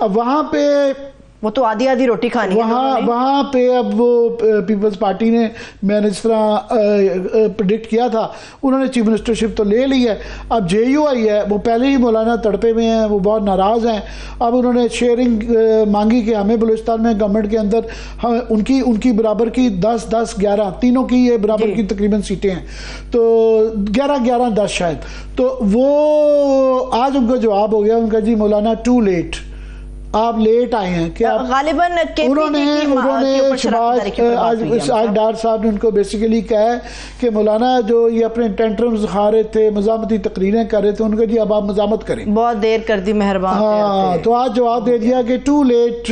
अब वहाँ पे वो तो आधी आधी रोटी खानी है वहाँ पे अब वो पीपल्स पार्टी ने, मैंने जिस तरह प्रिडिक्ट किया था, उन्होंने चीफ मिनिस्टरशिप तो ले ली है। अब JUI है, वो पहले ही मौलाना तड़पे में हैं, वो बहुत नाराज़ हैं। अब उन्होंने शेयरिंग मांगी कि हमें बलूचिस्तान में गवर्नमेंट के अंदर हम उनकी बराबर की 10-10-11 तीनों की ये बराबर की तकरीबन सीटें हैं, तो 11-11-10 शायद। तो वो आज उनको जवाब हो गया उनका, जी मौलाना टू लेट, आप लेट आए हैं कि गालिबन उन्होंने आज डार साहब ने उनको बेसिकली कहा है कि मौलाना जो ये अपने टेंट्रम्स दिखा रहे थे, मजामती तकरीरें कर रहे थे, उनको जी अब आप मजामत करें, बहुत देर कर दी, मेहरबान। हाँ, तो आज जवाब दे दिया कि टू लेट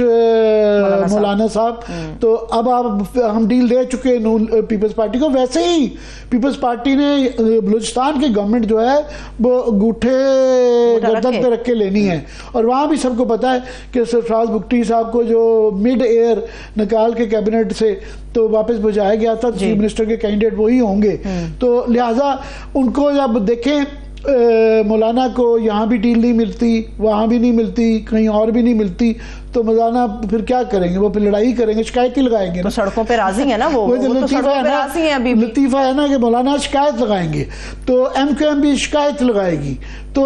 मौलाना साहब, तो अब आप हम डील दे चुके पीपल्स पार्टी को। वैसे ही पीपल्स पार्टी ने बलूचिस्तान की गवर्नमेंट जो है वो अंगूठे गर्दन पे रख के लेनी है, और वहाँ भी सबको पता है कि सरफराज बुगटी साहब को जो मिड एयर निकाल के कैबिनेट से तो वापस बुझाया गया था, चीफ मिनिस्टर के कैंडिडेट वही होंगे, तो लिहाजा उनको जब देखें मौलाना को यहाँ भी डील नहीं मिलती, वहाँ भी नहीं मिलती, कहीं और भी नहीं मिलती, तो मौलाना फिर क्या करेंगे, वो फिर लड़ाई करेंगे, शिकायत ही लगाएंगे। तो सड़कों पे राजी है ना वो तो लतीफ़ा है ना कि मौलाना शिकायत लगाएंगे, तो MQM भी शिकायत लगाएगी, तो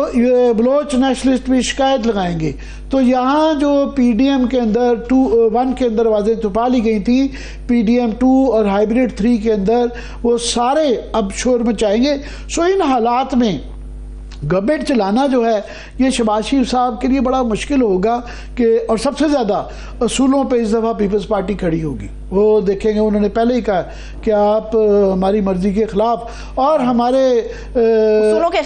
बलोच नेशनलिस्ट भी शिकायत लगाएंगे। तो यहाँ जो PDM के अंदर 1 के अंदर आवाज़ें छुपा ली गई थी, PDM 2 और हाइब्रिड 3 के अंदर वो सारे अब शोर मचाएंगे। सो इन हालात में गवर्नमेंट चलाना जो है ये शहबाज शरीफ साहब के लिए बड़ा मुश्किल होगा कि, और सबसे ज़्यादा असूलों पे इस दफ़ा पीपल्स पार्टी खड़ी होगी। वो देखेंगे, उन्होंने पहले ही कहा कि आप हमारी मर्जी के खिलाफ और हमारे असूलों के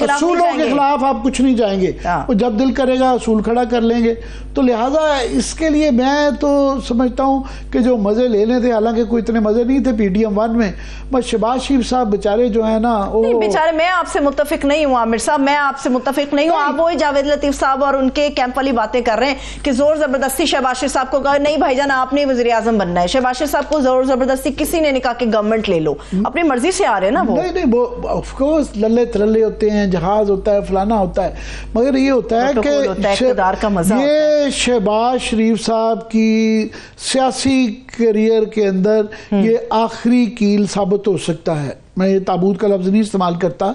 खिलाफ आप कुछ नहीं जाएंगे, वो जब दिल करेगा असूल खड़ा कर लेंगे। तो लिहाजा इसके लिए मैं तो समझता हूँ कि जो मज़े लेने थे, हालांकि कोई इतने मज़े नहीं थे PDM 1 में, बस शहबाज शरीफ साहब बेचारे जो है ना, वो बेचारे, मैं आपसे मुत्तफिक नहीं हूँ आमिर साहब, मैं आपसे मुत्तफिक नहीं हूँ। आप वही जावेद लतीफ साहब और उनके कैंप वाली बातें कर रहे हैं कि जोर जबरदस्ती शहबाज शरीफ साहब को कहा नहीं भाईजान आपने वज़ीर आज़म बनना है। शहबाज शरीफ साहब को जोर जबरदस्ती किसी ने नहीं कहा कि गवर्नमेंट ले लो, अपनी मर्जी से आ रहे हैं ना वो। नहीं, वो ऑफ कोर्स लल्ले तरल्ले होते हैं, जहाज होता है, फलाना होता है, मगर ये होता है कि इक़्तिदार का मजा ये शहबाज शरीफ साहब की सियासी करियर के अंदर ये आखिरी कील साबित हो सकता है। मैं ये ताबूत का लफ्ज़ नहीं इस्तेमाल करता,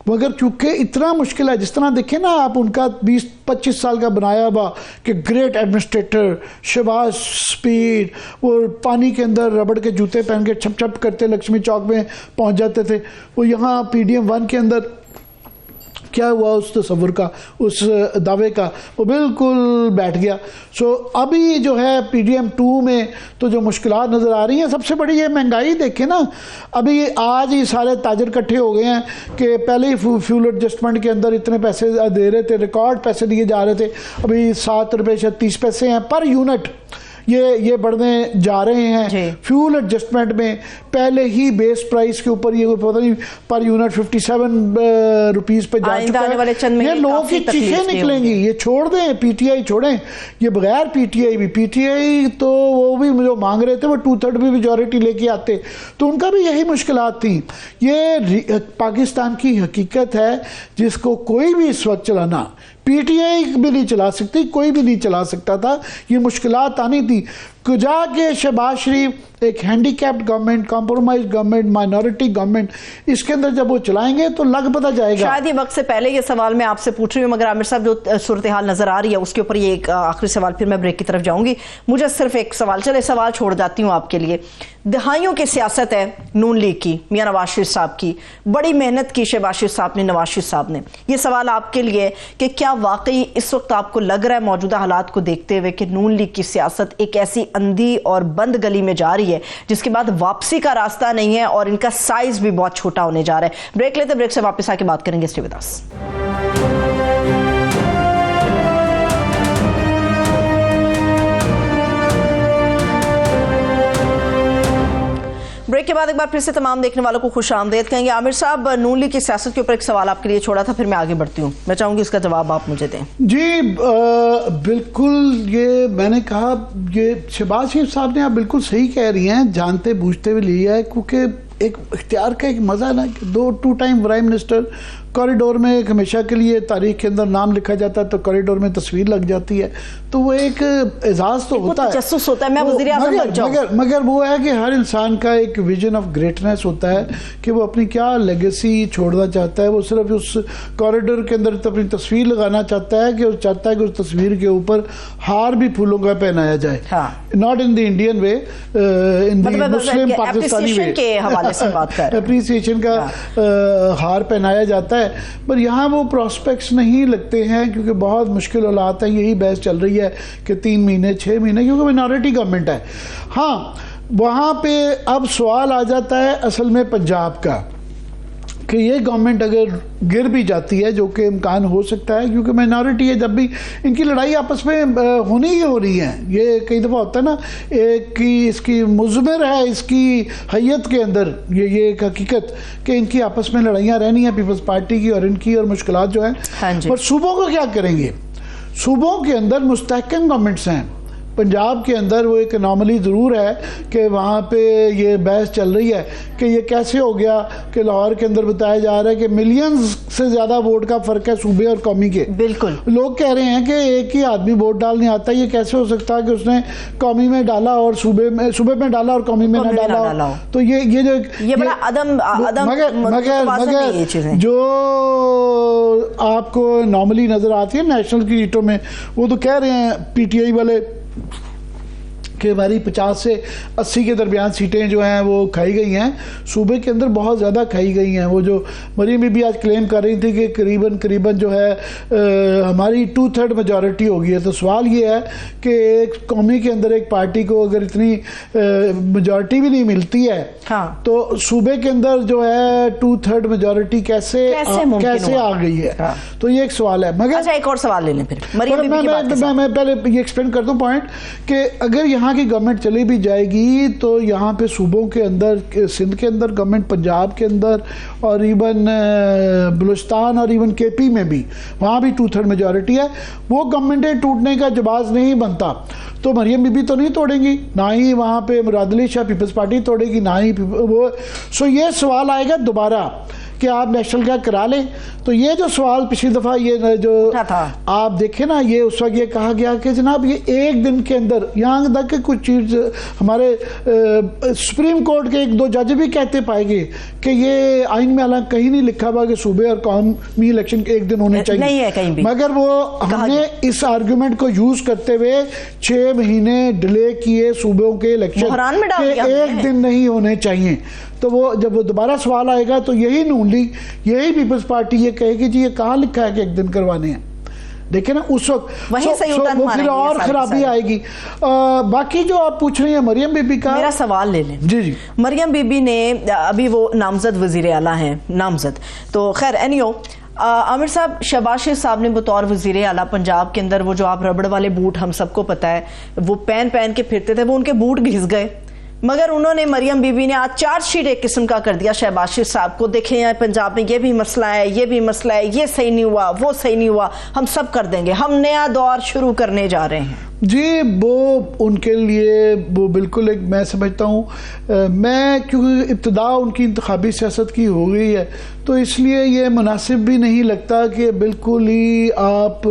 मगर चूंकि इतना मुश्किल है, जिस तरह देखें ना आप, उनका 20-25 साल का बनाया हुआ कि ग्रेट एडमिनिस्ट्रेटर, शहबाज स्पीड, वो पानी के अंदर रबड़ के जूते पहन के छप छप करते लक्ष्मी चौक में पहुंच जाते थे, वो यहाँ PDM 1 के अंदर क्या हुआ उस तस्वुर का, उस दावे का, वो बिल्कुल बैठ गया। सो अभी जो है PDM2 में तो जो मुश्किलात नज़र आ रही हैं, सबसे बड़ी ये महंगाई देखें ना। अभी आज ही सारे ताजर इकट्ठे हो गए हैं कि पहले ही फ्यूल एडजस्टमेंट के अंदर इतने पैसे दे रहे थे, रिकॉर्ड पैसे दिए जा रहे थे, अभी 7 रुपये 36 पैसे हैं पर यूनिट ये बढ़ने जा रहे हैं। फ्यूल एडजस्टमेंट में पहले ही बेस प्राइस के ऊपर ये पता नहीं पर यूनिट 57 रुपीस पे जा चुका है। ये लोगों की चीखें निकलेंगी। ये छोड़ दें, PTI छोड़ें, ये बगैर PTI तो वो भी जो मांग रहे थे वो 2/3 भी मेजॉरिटी लेके आते, तो उनका भी यही मुश्किलात थी। ये पाकिस्तान की हकीकत है जिसको कोई भी इस वक्त चलाना, PTI भी नहीं चला सकती, कोई भी नहीं चला सकता था। ये मुश्किलात आनी थी। कुजा के शहबाज शरीफ एक handicapped government, compromise government, minority government, इसके अंदर जब वो चलाएंगे तो लग पता जाएगा। शायद ये वक्त से पहले ये सवाल मैं आपसे पूछ रही हूँ, मगर आमिर साहब जो सूरत हाल नजर आ रही है उसके ऊपर ये एक आखिरी सवाल, फिर मैं ब्रेक की तरफ जाऊंगी। मुझे सिर्फ एक सवाल, चले सवाल छोड़ जाती हूँ आपके लिए। दहाइयों की सियासत है नून लीग की, मियां नवाज शरीफ साहब की, बड़ी मेहनत की शहबाज शरीफ साहब ने, नवाज शरीफ साहब ने। ये सवाल आपके लिए कि क्या वाकई इस वक्त आपको लग रहा है मौजूदा हालात को देखते हुए कि नून लीग की सियासत एक ऐसी अंधी और बंद गली में जा रही है जिसके बाद वापसी का रास्ता नहीं है और इनका साइज भी बहुत छोटा होने जा रहा है? ब्रेक लेते, ब्रेक से वापस आके बात करेंगे। Stay with us. ब्रेक के बाद एक बार फिर से तमाम देखने वालों को खुश आमदेद कहेंगे। आमिर साहब, नून लीग की सियासत के ऊपर एक सवाल आपके लिए छोड़ा था, फिर मैं आगे बढ़ती हूँ, मैं चाहूंगी इसका जवाब आप मुझे दें। जी बिल्कुल, ये मैंने कहा, ये शहबाज शरीफ साहब ने आप बिल्कुल सही कह रही हैं, जानते बूझते हुए लिया है, क्योंकि एक इख्तियार का एक मजा ना कि 2 टाइम प्राइम मिनिस्टर कॉरिडोर में एक हमेशा के लिए तारीख के अंदर नाम लिखा जाता है तो कॉरिडोर में तस्वीर लग जाती है, तो वो एक एजाज तो होता है, तजस्सुस होता है, मैं वज़ीर आज़म बन जाऊं। मगर वो है कि हर इंसान का एक विजन ऑफ ग्रेटनेस होता है कि वो अपनी क्या लेगेसी छोड़ना चाहता है। वो सिर्फ उस कॉरिडोर के अंदर अपनी तस्वीर लगाना चाहता है कि वो चाहता है कि उस तस्वीर के ऊपर हार भी फूलों का पहनाया जाए, not in the Indian way, in the Muslim Pakistani way के हवाले से बात कर, एप्रिसिएशन का हार पहनाया जाता है। पर यहाँ वो प्रोस्पेक्ट्स नहीं लगते हैं क्योंकि बहुत मुश्किल हालात है। यही बहस चल रही है कि 3 महीने 6 महीने, क्योंकि मिनॉरिटी गवर्नमेंट है। हाँ, वहाँ पे अब सवाल आ जाता है असल में पंजाब का कि ये गवर्नमेंट अगर गिर भी जाती है, जो कि इम्कान हो सकता है क्योंकि माइनॉरिटी है, जब भी इनकी लड़ाई आपस में होनी ही हो रही है। ये कई दफ़ा होता है ना, एक की इसकी मुज़मिर है इसकी हैयत के अंदर, ये एक हकीकत कि इनकी आपस में लड़ाइयाँ रहनी है, पीपल्स पार्टी की और इनकी, और मुश्किलात जो है। पर सूबों को क्या करेंगे? सूबों के अंदर मुस्तहकम गवर्नमेंट्स हैं। पंजाब के अंदर वो एक अनोमली ज़रूर है कि वहाँ पे ये बहस चल रही है कि ये कैसे हो गया कि लाहौर के अंदर बताया जा रहा है कि मिलियंस से ज़्यादा वोट का फ़र्क है सूबे और कौमी के। बिल्कुल, लोग कह रहे हैं कि एक ही आदमी वोट डालने आता है, ये कैसे हो सकता है कि उसने कौमी में डाला और सूबे में डाला और कौमी में न डाला। तो ये बड़ा मगर जो आपको नॉर्मली नज़र आती है नेशनल की सीटों में, वो तो कह रहे हैं PTI वाले कि हमारी 50 से 80 के दरमियान सीटें जो हैं वो खाई गई हैं, सूबे के अंदर बहुत ज़्यादा खाई गई हैं। वो जो मरीम बीबी आज क्लेम कर रही थी कि करीबन जो है हमारी 2/3 मेजॉरिटी हो गई है। तो सवाल ये है कि एक कौमी के अंदर एक पार्टी को अगर इतनी मेजॉरिटी भी नहीं मिलती है, हाँ, तो सूबे के अंदर जो है 2/3 मेजॉरिटी कैसे आ गई है? हाँ। तो ये एक सवाल है। मगर अच्छा, एक और सवाल ले लें फिर। मैं पहले ये एक्सप्लेन कर दूं पॉइंट कि अगर यहाँ की गवर्नमेंट चली भी जाएगी तो यहाँ पे सूबों के अंदर, सिंध के अंदर गवर्नमेंट, पंजाब के अंदर और इवन बलूचिस्तान और इवन KP में भी, वहाँ भी 2/3 मेजॉरिटी है। वो गवर्नमेंटें टूटने का जवाब नहीं बनता। तो मरियम बीबी तो नहीं तोड़ेंगी, ना ही वहाँ पे मुराद अली शाह पीपल्स पार्टी तोड़ेगी, ना ही वो। सो ये सवाल आएगा दोबारा कि आप नेशनल क्या करा लें। तो ये जो सवाल पिछली दफ़ा ये जो आप देखें ना, ये उस वक्त ये कहा गया कि जनाब ये एक दिन के अंदर, यहाँ तक कि कुछ चीज़ हमारे सुप्रीम कोर्ट के 1-2 जज भी कहते पाएंगे कि ये आइन में हालांकि कहीं नहीं लिखा हुआ कि सूबे और कौमी इलेक्शन के एक दिन होने चाहिए, नहीं है कहीं भी। मगर वो हमने इस आर्गूमेंट को यूज करते हुए 6 महीने डिले किए सूबों के इलेक्शन के एक दिन नहीं होने चाहिए। तो वो जब वो दोबारा सवाल आएगा तो यही नून लीग, यही पीपल्स पार्टी ये कहेगी जी ये कहाँ लिखा है कि एक दिन करवाने हैं। देखिए ना उस वक्त वहीं से वो फिर और खराबी आएगी। बाकी जो आप पूछ रही हैं मरियम बीबी का, मेरा सवाल ले लें। जी जी, मरियम बीबी ने अभी वो नामजद वजीर आला हैं, नामजद, तो खैर एनीहो आमिर साहब, शहबाज शरीफ साहब ने बतौर वजीर आला पंजाब के अंदर वो जो आप रबड़ वाले बूट हम सबको पता है वो पहन के फिरते थे, वो उनके बूट घिस गए, मगर उन्होंने मरियम बीबी ने आज चार्जशीट एक किस्म का कर दिया शहबाज शरीफ साहब को, देखें यहाँ पंजाब में ये भी मसला है, ये भी मसला है, ये सही नहीं हुआ, वो सही नहीं हुआ, हम सब कर देंगे, हम नया दौर शुरू करने जा रहे हैं। जी वो उनके लिए वो बिल्कुल एक, मैं समझता हूँ, मैं क्योंकि इब्तिदा उनकी इंतखाबी सियासत की हो गई है तो इसलिए ये मुनासिब भी नहीं लगता कि बिल्कुल ही आप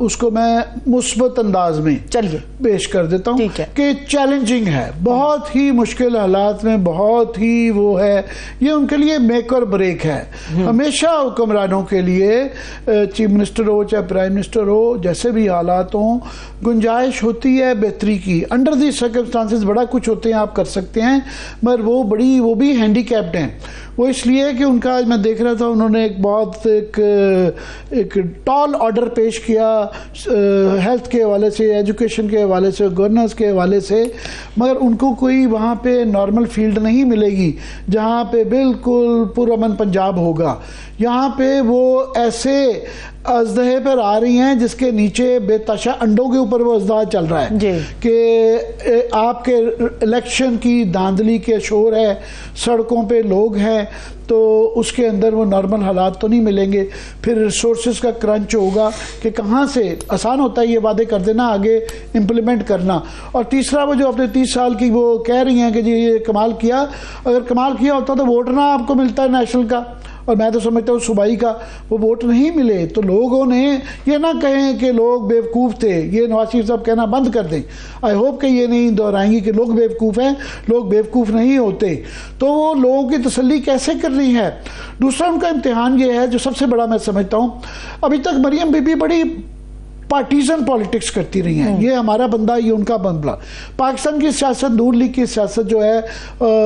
उसको मैं मुस्बत अंदाज में चलिए पेश कर देता हूँ कि चैलेंजिंग है, बहुत ही मुश्किल हालात में, बहुत ही वो है, ये उनके लिए मेक और ब्रेक है। हमेशा हुक्मरानों के लिए, चीफ मिनिस्टर हो चाहे प्राइम मिनिस्टर हो, जैसे भी हालात हों, गुंजाइश होती है बेहतरी की। अंडर दी सर्कमस्टांसेस बड़ा कुछ होते हैं, आप कर सकते हैं, मगर वो भी हैंडीकैप्ड हैं। वो इसलिए कि उनका, आज मैं देख रहा था, उन्होंने एक बहुत एक टॉल ऑर्डर पेश किया हेल्थ के हवाले से, एजुकेशन के हवाले से, गवर्नेंस के हवाले से, मगर उनको कोई वहाँ पे नॉर्मल फील्ड नहीं मिलेगी जहाँ पे बिल्कुल पुरअमन पंजाब होगा। यहाँ पे वो ऐसे अजदहे पर आ रही हैं जिसके नीचे बेतशा अंडों के ऊपर वो अजदा चल रहा है कि आपके इलेक्शन की धांधली के शोर है, सड़कों पे लोग हैं, तो उसके अंदर वो नॉर्मल हालात तो नहीं मिलेंगे। फिर रिसोर्सेज का क्रंच होगा कि कहाँ से, आसान होता है ये वादे कर देना, आगे इम्प्लीमेंट करना। और तीसरा वो जो अपने 30 साल की वो कह रही हैं कि जी ये कमाल किया, अगर कमाल किया होता तो वोट ना आपको मिलता है नेशनल का, और मैं तो समझता हूँ सूबाई का, वो वोट नहीं मिले तो लोगों ने ये ना कहें कि लोग बेवकूफ़ थे, ये नवाज शरीफ साहब कहना बंद कर दें। आई होप कि ये नहीं दोहराएंगी कि लोग बेवकूफ़ हैं, लोग बेवकूफ़ नहीं होते। तो वो लोगों की तसल्ली कैसे कर रही है। दूसरा उनका इम्तिहान ये है जो सबसे बड़ा मैं समझता हूँ, अभी तक मरियम बीबी बड़ी पार्टीजन पॉलिटिक्स करती रही हैं, ये हमारा बंदा, ये उनका बंदा। पाकिस्तान की सियासत, नून लीग की सियासत जो है,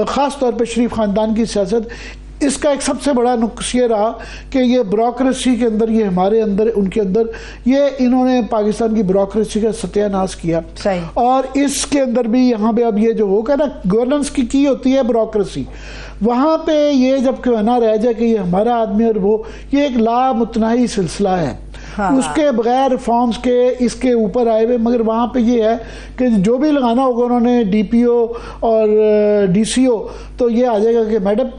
ख़ास तौर पर शरीफ ख़ानदान की सियासत, इसका एक सबसे बड़ा नुक्स ये रहा कि ये ब्यूरोक्रेसी के अंदर, ये हमारे अंदर, उनके अंदर, ये इन्होंने पाकिस्तान की ब्यूरोक्रेसी का सत्यानाश किया। और इसके अंदर भी यहाँ पे अब ये जो होगा ना, गवर्नेंस की होती है ब्यूरोक्रेसी, वहाँ पे ये जब कहना रह जाए कि ये हमारा आदमी और वो, ये एक लामुतनाही सिलसिला है। हाँ। उसके बगैर फॉर्म्स के इसके ऊपर आए हुए, मगर वहाँ पे ये है कि जो भी लगाना होगा उन्होंने DPO और DCO, तो ये आ जाएगा कि मैडम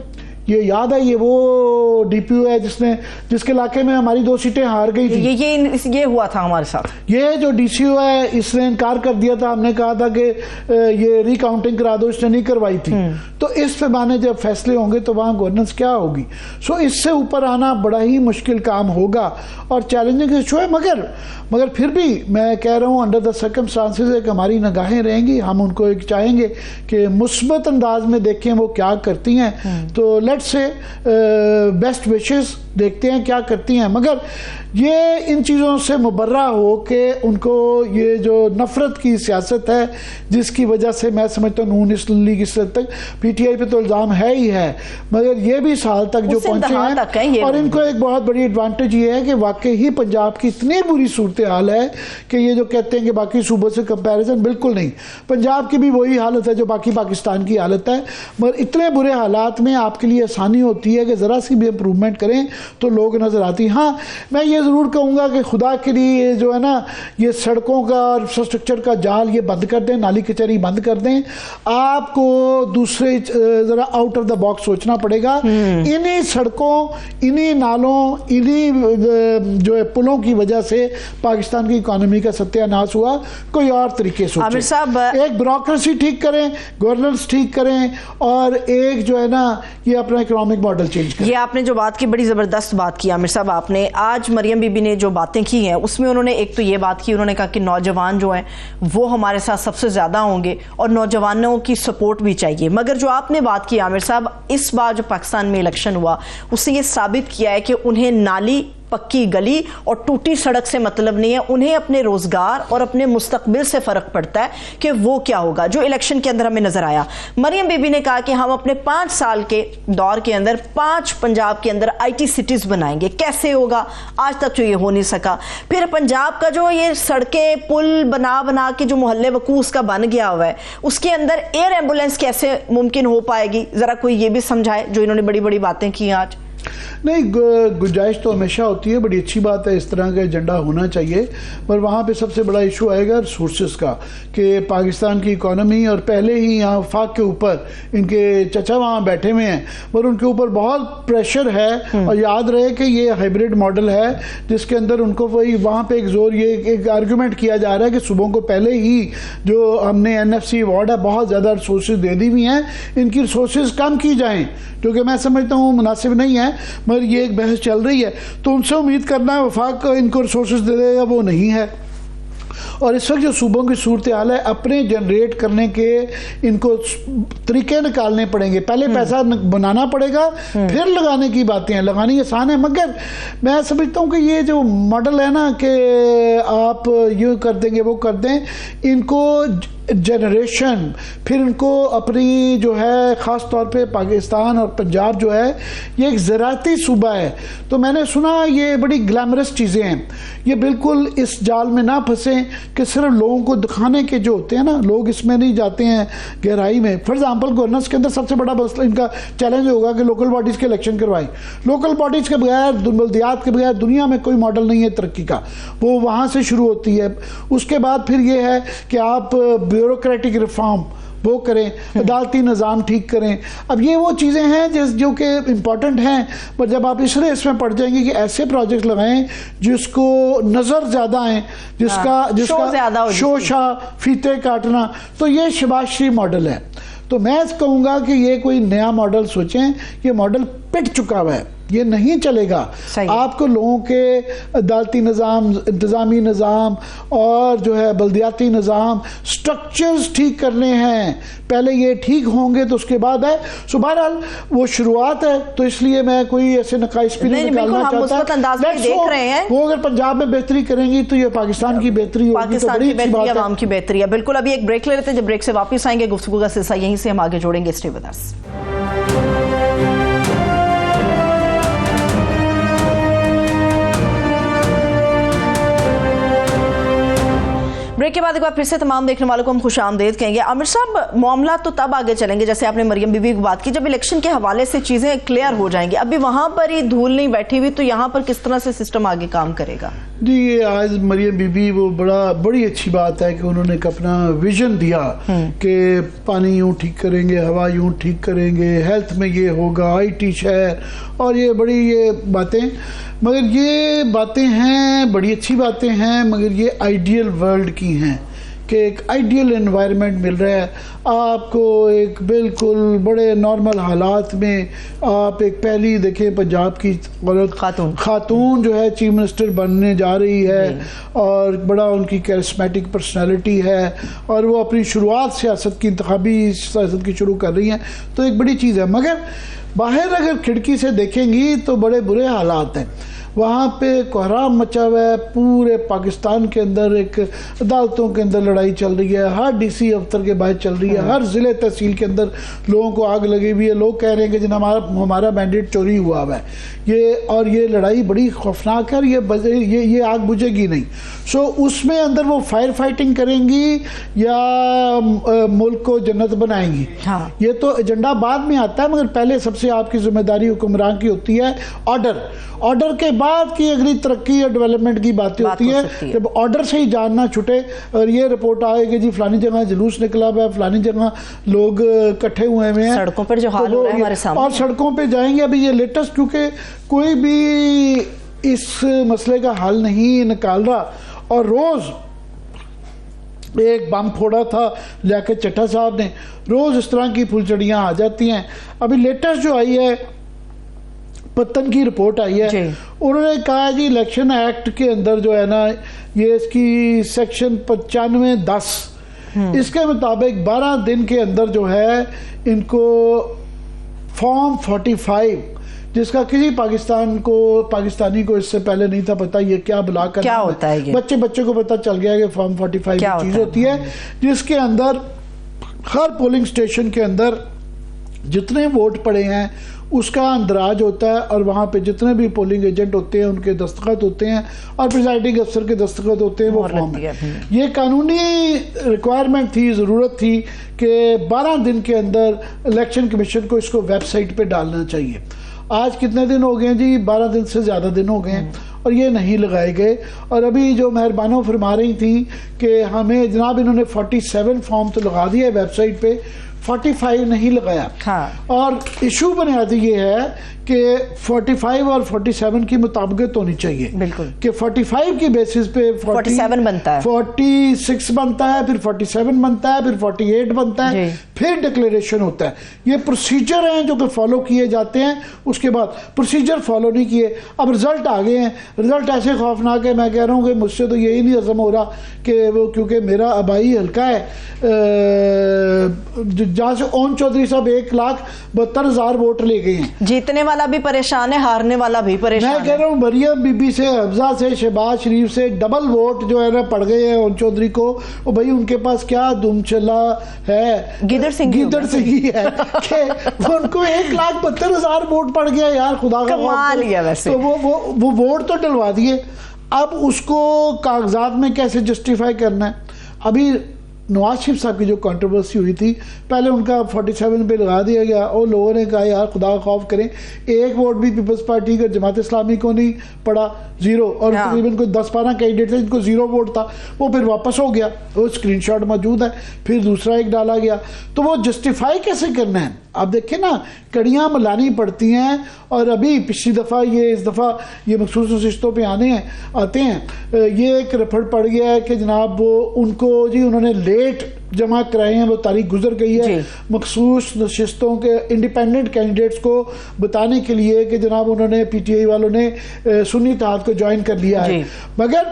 ये याद है, ये वो DPO है जिसके इलाके में हमारी 2 सीटें हार गई थी। ये हुआ था हमारे साथ। ये जो DCO है इसने इनकार कर दिया था, हमने कहा था कि ये रिकाउंटिंग करा दो, इसने नहीं करवाई थी। तो इस पैमाने जब फैसले होंगे तो वहाँ गवर्नेंस क्या होगी। सो इससे ऊपर आना बड़ा ही मुश्किल काम होगा और चैलेंजिंग इशू है। मगर फिर भी मैं कह रहा हूँ, अंडर द सर्कमस्टांसेस एक हमारी निगाहें रहेंगी, हम उनको एक चाहेंगे कि मुस्बत अंदाज में देखें वो क्या करती हैं। तो लेट्स से बेस्ट विशेस, देखते हैं क्या करती हैं। मगर ये इन चीज़ों से मुबर्रा हो कि उनको ये जो नफरत की सियासत है जिसकी वजह से मैं समझता हूँ नून लीग इस तक PTI पे तो इल्ज़ाम है ही है, मगर ये भी इस हाल तक जो पहुँचे हैं। और इनको एक बहुत बड़ी एडवांटेज ये है कि वाकई ही पंजाब की इतनी बुरी सूरत हाल है कि ये जो कहते हैं कि बाकी सूबों से कंपैरिजन, बिल्कुल नहीं, पंजाब की भी वही हालत है जो बाकी पाकिस्तान की हालत है। मगर इतने बुरे हालात में आपके लिए आसानी होती है कि ज़रा सी भी इम्प्रूवमेंट करें तो लोग नज़र आती। हाँ, मैं ये ज़रूर कहूँगा कि खुदा के लिए जो है ना, ये सड़कों का और इंफ्रास्ट्रक्चर का जाल ये बंद कर दें, नाली कचहरी बंद कर दें। आपको दूसरे ज़रा आउट ऑफ द बॉक्स सोचना पड़ेगा। इन्हीं सड़कों, इन्हीं नालों, इन्हीं जो है पुलों की वजह से पाकिस्तान की इकोनॉमी का सत्यानाश हुआ। कोई और तरीके से आमिर साहब, एक ब्यूरोक्रेसी ठीक करें, गवर्नेंस ठीक करें, और एक जो है ना ये अपना इकोनॉमिक मॉडल चेंज करें। ये आपने जो बात की, बड़ी ज़बरदस्त बात की आमिर साहब आपने। आज मरियम बीबी ने जो बातें की हैं उसमें उन्होंने एक तो ये बात की, उन्होंने कहा कि नौजवान जो हैं वो हमारे साथ सबसे ज़्यादा होंगे और नौजवानों की सपोर्ट भी चाहिए। मगर जो आपने बात की आमिर साहब, इस बार जो पाकिस्तान में इलेक्शन हुआ उससे ये साबित किया है कि उन्हें नाली पक्की गली और टूटी सड़क से मतलब नहीं है, उन्हें अपने रोजगार और अपने मुस्तकबिल से फर्क पड़ता है कि वो क्या होगा, जो इलेक्शन के अंदर हमें नजर आया। मरियम बीबी ने कहा कि हम अपने 5 साल के दौर के अंदर 5 पंजाब के अंदर IT सिटीज बनाएंगे। कैसे होगा? आज तक तो ये हो नहीं सका। फिर पंजाब का जो ये सड़कें पुल बना बना के जो मोहल्ले वकूस का बन गया हुआ है, उसके अंदर एयर एम्बुलेंस कैसे मुमकिन हो पाएगी? जरा कोई ये भी समझाए, जो इन्होंने बड़ी बड़ी बातें की आज। नहीं, गुंजाइश तो हमेशा होती है, बड़ी अच्छी बात है, इस तरह का एजेंडा होना चाहिए, पर वहाँ पे सबसे बड़ा इशू आएगा रिसोर्सेज का, कि पाकिस्तान की इकोनॉमी, और पहले ही यहाँ वफाक के ऊपर इनके चचा वहाँ बैठे हुए हैं, पर उनके ऊपर बहुत प्रेशर है। और याद रहे कि ये हाइब्रिड मॉडल है जिसके अंदर उनको वही वहाँ पे एक आर्गूमेंट किया जा रहा है कि सूबों को पहले ही जो हमने NFC अवार्ड है बहुत ज़्यादा रिसोर्सेज दे दी हुई हैं, इनकी रिसोर्सेज कम की जाएँ, जो कि मैं समझता हूँ मुनासिब नहीं है, मगर ये एक बहस चल रही है। तो उनसे उम्मीद करना है वफाक इनको रिसोर्सेज दे देगा, वो नहीं है। और इस वक्त जो सूबों की सूरत हाल है, अपने जनरेट करने के इनको तरीके निकालने पड़ेंगे। पहले पैसा बनाना पड़ेगा, फिर लगाने की बातें हैं। लगानी आसान है, मगर मैं समझता हूँ कि ये जो मॉडल है ना कि आप ये कर देंगे वो कर दें, इनको जनरेशन, फिर उनको अपनी जो है ख़ास तौर पे पाकिस्तान और पंजाब जो है ये एक ज़राअती सूबा है, तो मैंने सुना ये बड़ी ग्लैमरस चीज़ें हैं। ये बिल्कुल इस जाल में ना फंसें कि सिर्फ लोगों को दिखाने के जो होते हैं ना, लोग इसमें नहीं जाते हैं गहराई में। फॉर एग्जाम्पल गवर्नेंस के अंदर सबसे बड़ा मसला इनका चैलेंज होगा कि लोकल बॉडीज़ के इलेक्शन करवाएं। लोकल बॉडीज़ के बगैर, बल्दियात के बगैर दुनिया में कोई मॉडल नहीं है तरक्की का, वो वहाँ से शुरू होती है। उसके बाद फिर ये है कि आप ब्यूरोक्रेटिक रिफॉर्म वो करें, अदालती निज़ाम ठीक करें। अब ये वो चीज़ें हैं जो कि इम्पॉर्टेंट हैं, पर जब आप इस रेस में पड़ जाएंगे कि ऐसे प्रोजेक्ट लगाएं जिसको नज़र ज़्यादा आए, जिसका शोशा फीते काटना, तो ये शहबाज शरीफ मॉडल है। तो मैं कहूँगा कि ये कोई नया मॉडल सोचें, ये मॉडल पिट चुका हुआ है, ये नहीं चलेगा। आपको लोगों के अदालती निज़ाम, इंतज़ामी निज़ाम और जो है बल्दियाती निज़ाम, स्ट्रक्चर्स ठीक करने हैं। पहले ये ठीक होंगे तो उसके बाद है। सो बहरहाल वो शुरुआत है, तो इसलिए मैं कोई ऐसे नकाइश भी नहीं निकालना चाहता। देख रहे हैं वो अगर पंजाब में बेहतरी करेंगी तो ये पाकिस्तान की बेहतरी होगी, पाकिस्तान की बेहतरी, आवाम की बेहतरी है। बिल्कुल, अभी एक ब्रेक ले लेते हैं, जब ब्रेक से वापस आएंगे गुफ्तगू का सिलसिला यहीं से हम आगे जोड़ेंगे। Stay with us. ब्रेक के बाद एक बार फिर से तमाम देखने वालों को हम खुश आमदेद कहेंगे। आमिर साहब, मामला तो तब आगे चलेंगे, जैसे आपने मरियम बीबी की बात की, जब इलेक्शन के हवाले से चीजें क्लियर हो जाएंगी। अभी वहां पर ही धूल नहीं बैठी हुई, तो यहाँ पर किस तरह से सिस्टम आगे काम करेगा? जी, ये आज मरियम बीबी वो बड़ी अच्छी बात है कि उन्होंने एक अपना विजन दिया कि पानी यूं ठीक करेंगे, हवा यूं ठीक करेंगे, हेल्थ में ये होगा, IT शहर, और ये बड़ी ये बातें। मगर ये बातें हैं, बड़ी अच्छी बातें हैं, मगर ये आइडियल वर्ल्ड की हैं कि एक आइडियल एनवायरनमेंट मिल रहा है आपको, एक बिल्कुल बड़े नॉर्मल हालात में। आप एक पहली देखें पंजाब की औरत खातून जो है चीफ मिनिस्टर बनने जा रही है, और बड़ा उनकी कैरिस्मेटिक पर्सनैलिटी है, और वो अपनी शुरुआत सियासत की, इंतखाबी सियासत की शुरू कर रही हैं, तो एक बड़ी चीज़ है। मगर बाहर अगर खिड़की से देखेंगी तो बड़े बुरे हालात हैं। वहाँ पे कोहराम मचा हुआ है, पूरे पाकिस्तान के अंदर एक अदालतों के अंदर लड़ाई चल रही है, हर DC अफसर के बाहर चल रही है, हर ज़िले तहसील के अंदर लोगों को आग लगी हुई है। लोग कह रहे हैं कि जिन हमारा मैंडेट चोरी हुआ है ये लड़ाई बड़ी खौफनाक है, और ये आग बुझेगी नहीं। सो उसमें अंदर वो फायर फाइटिंग करेंगी या मुल्क को जन्नत बनाएंगी। हाँ। ये तो एजेंडा बाद में आता है, मगर पहले सबसे आपकी जिम्मेदारी हुक्मरान की होती है ऑर्डर के बाद की अगली तरक्की और डेवलपमेंट की बातें होती है। जब ऑर्डर से ही जान ना छुटे, और ये रिपोर्ट आएगी जी फलानी जगह जुलूस निकला हुआ है, फलानी जगह लोग इकट्ठे हुए हैं, सड़कों पर जो हाल हो रहा है हमारे सामने, और सड़कों पे जाएंगे। अभी ये लेटेस्ट, क्योंकि कोई भी इस मसले का हल नहीं निकाल रहा, और रोज एक बम फोड़ा था जाके चट्टा साहब ने, रोज इस तरह की फुलझड़ियां आ जाती हैं। अभी लेटेस्ट जो आई है, पत्तन की रिपोर्ट आई है, उन्होंने कहा जी इलेक्शन एक्ट के अंदर जो है ना, ये इसकी सेक्शन 95(10) इसके मुताबिक 12 दिन के अंदर जो है इनको फॉर्म 45 जिसका किसी पाकिस्तानी को इससे पहले नहीं था पता ये क्या बुला कर क्या होता है ये? बच्चे को पता चल गया कि फॉर्म 45 चीज होती है जिसके अंदर हर पोलिंग स्टेशन के अंदर जितने वोट पड़े हैं उसका अंदराज होता है और वहाँ पे जितने भी पोलिंग एजेंट होते हैं उनके दस्तखत होते हैं और प्रिजाइडिंग अफसर के दस्तखत होते हैं वो फॉर्म है। ये कानूनी रिक्वायरमेंट थी, ज़रूरत थी कि 12 दिन के अंदर इलेक्शन कमीशन को इसको वेबसाइट पे डालना चाहिए। आज कितने दिन हो गए हैं जी? 12 दिन से ज़्यादा दिन हो गए हैं और ये नहीं लगाए गए। और अभी जो मेहरबानों फरमा रही थी कि हमें जनाब इन्होंने 47 फॉर्म तो लगा दिया है वेबसाइट पे, 45 नहीं लगाया। हाँ। और इशू बुनियादी ये है कि 45 और 47 की मुताबिकत होनी चाहिए। बिल्कुल। कि 45 की बेसिस पे 47 बनता है, 46 बनता है, फिर 47 बनता है, फिर 48 बनता है, फिर डिक्लेरेशन होता है। ये प्रोसीजर हैं जो कि फॉलो किए जाते हैं। उसके बाद प्रोसीजर फॉलो नहीं किए, अब रिजल्ट आ गए हैं। रिजल्ट ऐसे खौफनाक है, मैं कह रहा हूँ कि मुझसे तो यही नहीं हजम हो रहा कि वो, क्योंकि मेरा आबाई हल्का है जहाँ से ओम चौधरी साहब 1,72,000 वोट ले गए हैं। जीतने वाला भी परेशान है, हारने वाला भी परेशान है। मैं कह रहा हूँ मरियम बीबी से, हफ्जा से, शहबाज शरीफ से डबल वोट जो है ना पड़ गए हैं ओम चौधरी को। और भाई उनके पास क्या दुम चला है, गिदड़ सिंह ही है कि उनको 1,72,000 वोट पड़ गया यार, खुदा का कमाल ही है वैसे। तो वो वोट तो डलवा दिए, अब उसको कागजात में कैसे जस्टिफाई करना है। अभी नवाज शरीफ साहब की जो कंट्रोवर्सी हुई थी, पहले उनका 47 पे लगा दिया गया और लोगों ने कहा यार खुदा खौफ करें, एक वोट भी पीपल्स पार्टी का जमात इस्लामी को नहीं पड़ा, 0। और तकरीबन कोई 10-12 कैंडिडेट थे जिनको 0 वोट था, वो फिर वापस हो गया, वो स्क्रीनशॉट मौजूद है, फिर दूसरा एक डाला गया। तो वो जस्टिफाई कैसे करना है? आप देखें ना, कड़ियाँ मिलानी पड़ती हैं। और अभी पिछली दफ़ा इस दफ़ा ये मखसूस नशिस्तों पे आते हैं, ये एक रफड़ पड़ गया है कि जनाब वो उनको जी उन्होंने लेट जमा कराए हैं, वो तारीख गुजर गई है मखसूस नशिस्तों के इंडिपेंडेंट कैंडिडेट्स को बताने के लिए कि जनाब उन्होंने PTI वालों ने सुन्नी इत्तेहाद को ज्वाइन कर लिया है। मगर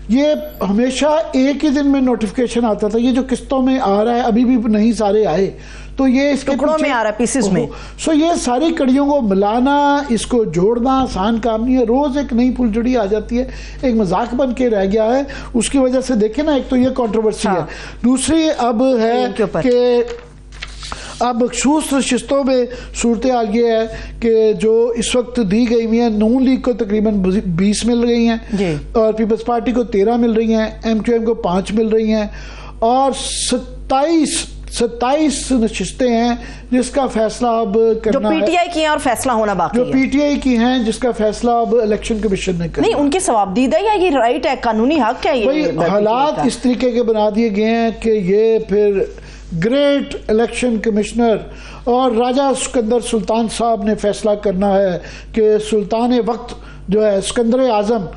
ये हमेशा एक ही दिन में नोटिफिकेशन आता था, ये जो किस्तों में आ रहा है अभी भी नहीं सारे आए, तो ये इसके टुकड़ों में आ रहा है, पीसेस में। सो ये सारी कड़ियों को मिलाना, इसको जोड़ना आसान काम नहीं है। रोज एक नई फुलझड़ी आ जाती है, एक मजाक बन के रह गया है। उसकी वजह से देखे ना, एक तो ये कंट्रोवर्सी है, दूसरी अब है कि अब मखसूस नशिस्तों में सूरत हाल ये है कि जो इस वक्त दी गई हुई है, नून लीग को तकरीबन 20 मिल रही हैं और पीपल्स पार्टी को 13 मिल रही हैं, MQM को 5 मिल रही हैं और 27 नशिस्तें हैं जिसका फैसला अब करना है। जो PTI की हैं और फैसला होना बाकी है। जो PTI की हैं जिसका फैसला अब इलेक्शन कमीशन ने करना। नहीं, उनके सवाबदीदा या ये राइट है, कानूनी हक है ये? हालात इस तरीके के बना दिए गए हैं कि ये फिर ग्रेट इलेक्शन कमिश्नर और राजा सिकंदर सुल्तान साहब ने फैसला करना है कि सुल्तान वक्त जो है सिकंदर आजम,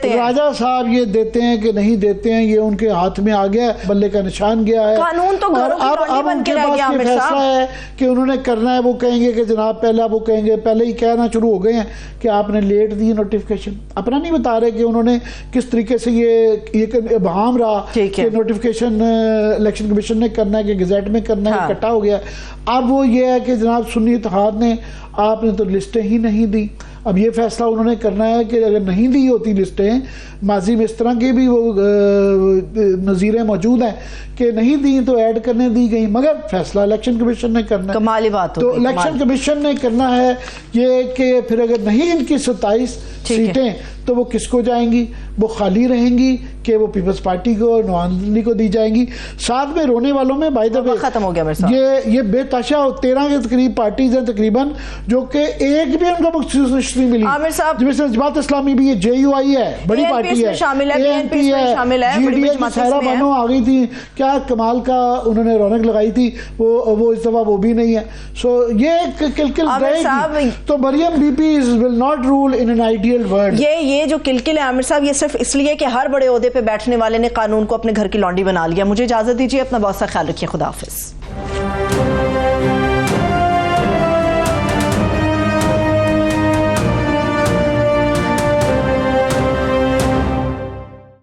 राजा साहब ये देते हैं कि नहीं देते हैं, ये उनके हाथ में आ गया, बल्ले का निशान गया है। कानून तो और अब उनके पास ये फैसला है कि उन्होंने करना है। वो कहेंगे कि जनाब पहले ही कहना शुरू हो गए हैं कि आपने लेट दी नोटिफिकेशन, अपना नहीं बता रहे कि उन्होंने किस तरीके से ये इबहाम रहा कि नोटिफिकेशन इलेक्शन कमीशन ने करना है कि गजेट में करना है, इकट्ठा हो गया। अब वो ये है कि जनाब सुन्नी इत्तेहाद ने आपने तो लिस्टें ही नहीं दी। अब ये फैसला उन्होंने करना है कि अगर नहीं दी होती लिस्टें, माजी में इस तरह की भी वो नज़ीरें मौजूद हैं कि नहीं दी तो ऐड करने दी गई, मगर फैसला इलेक्शन कमीशन ने करना है। कमाली बात तो इलेक्शन कमीशन ने करना है ये कि फिर अगर नहीं इनकी 27 सीटें तो वो किसको जाएंगी? वो खाली रहेंगी कि वो पीपल्स पार्टी को, नवाज अली को दी जाएंगी। साथ में रोने वालों में बाय द वे खत्म हो गया मेरे साथ, ये बेतहाशा 13 के करीब पार्टीज हैं तकरीबन जो कि एक भी उनका मखसूस नहीं मिली। आमिर साहब, जिसमें जमात इस्लामी भी है, JUI है, बड़ी पार्टी है, शामिल है, ANP है, GDA सारा बानो आ गई थी, क्या कमाल का उन्होंने रौनक लगाई थी, वो इस दफा वो भी नहीं है। सो ये किलकिल रहेगी। तो Maryam Bibi will not rule in an ideal world. ये जो किलकिल है आमिर साहब, ये सिर्फ इसलिए कि हर बड़े ओहदे पे बैठने वाले ने कानून को अपने घर की लौंडी बना लिया। मुझे इजाजत दीजिए, अपना बहुत सा ख्याल रखिए, खुदा हाफिज।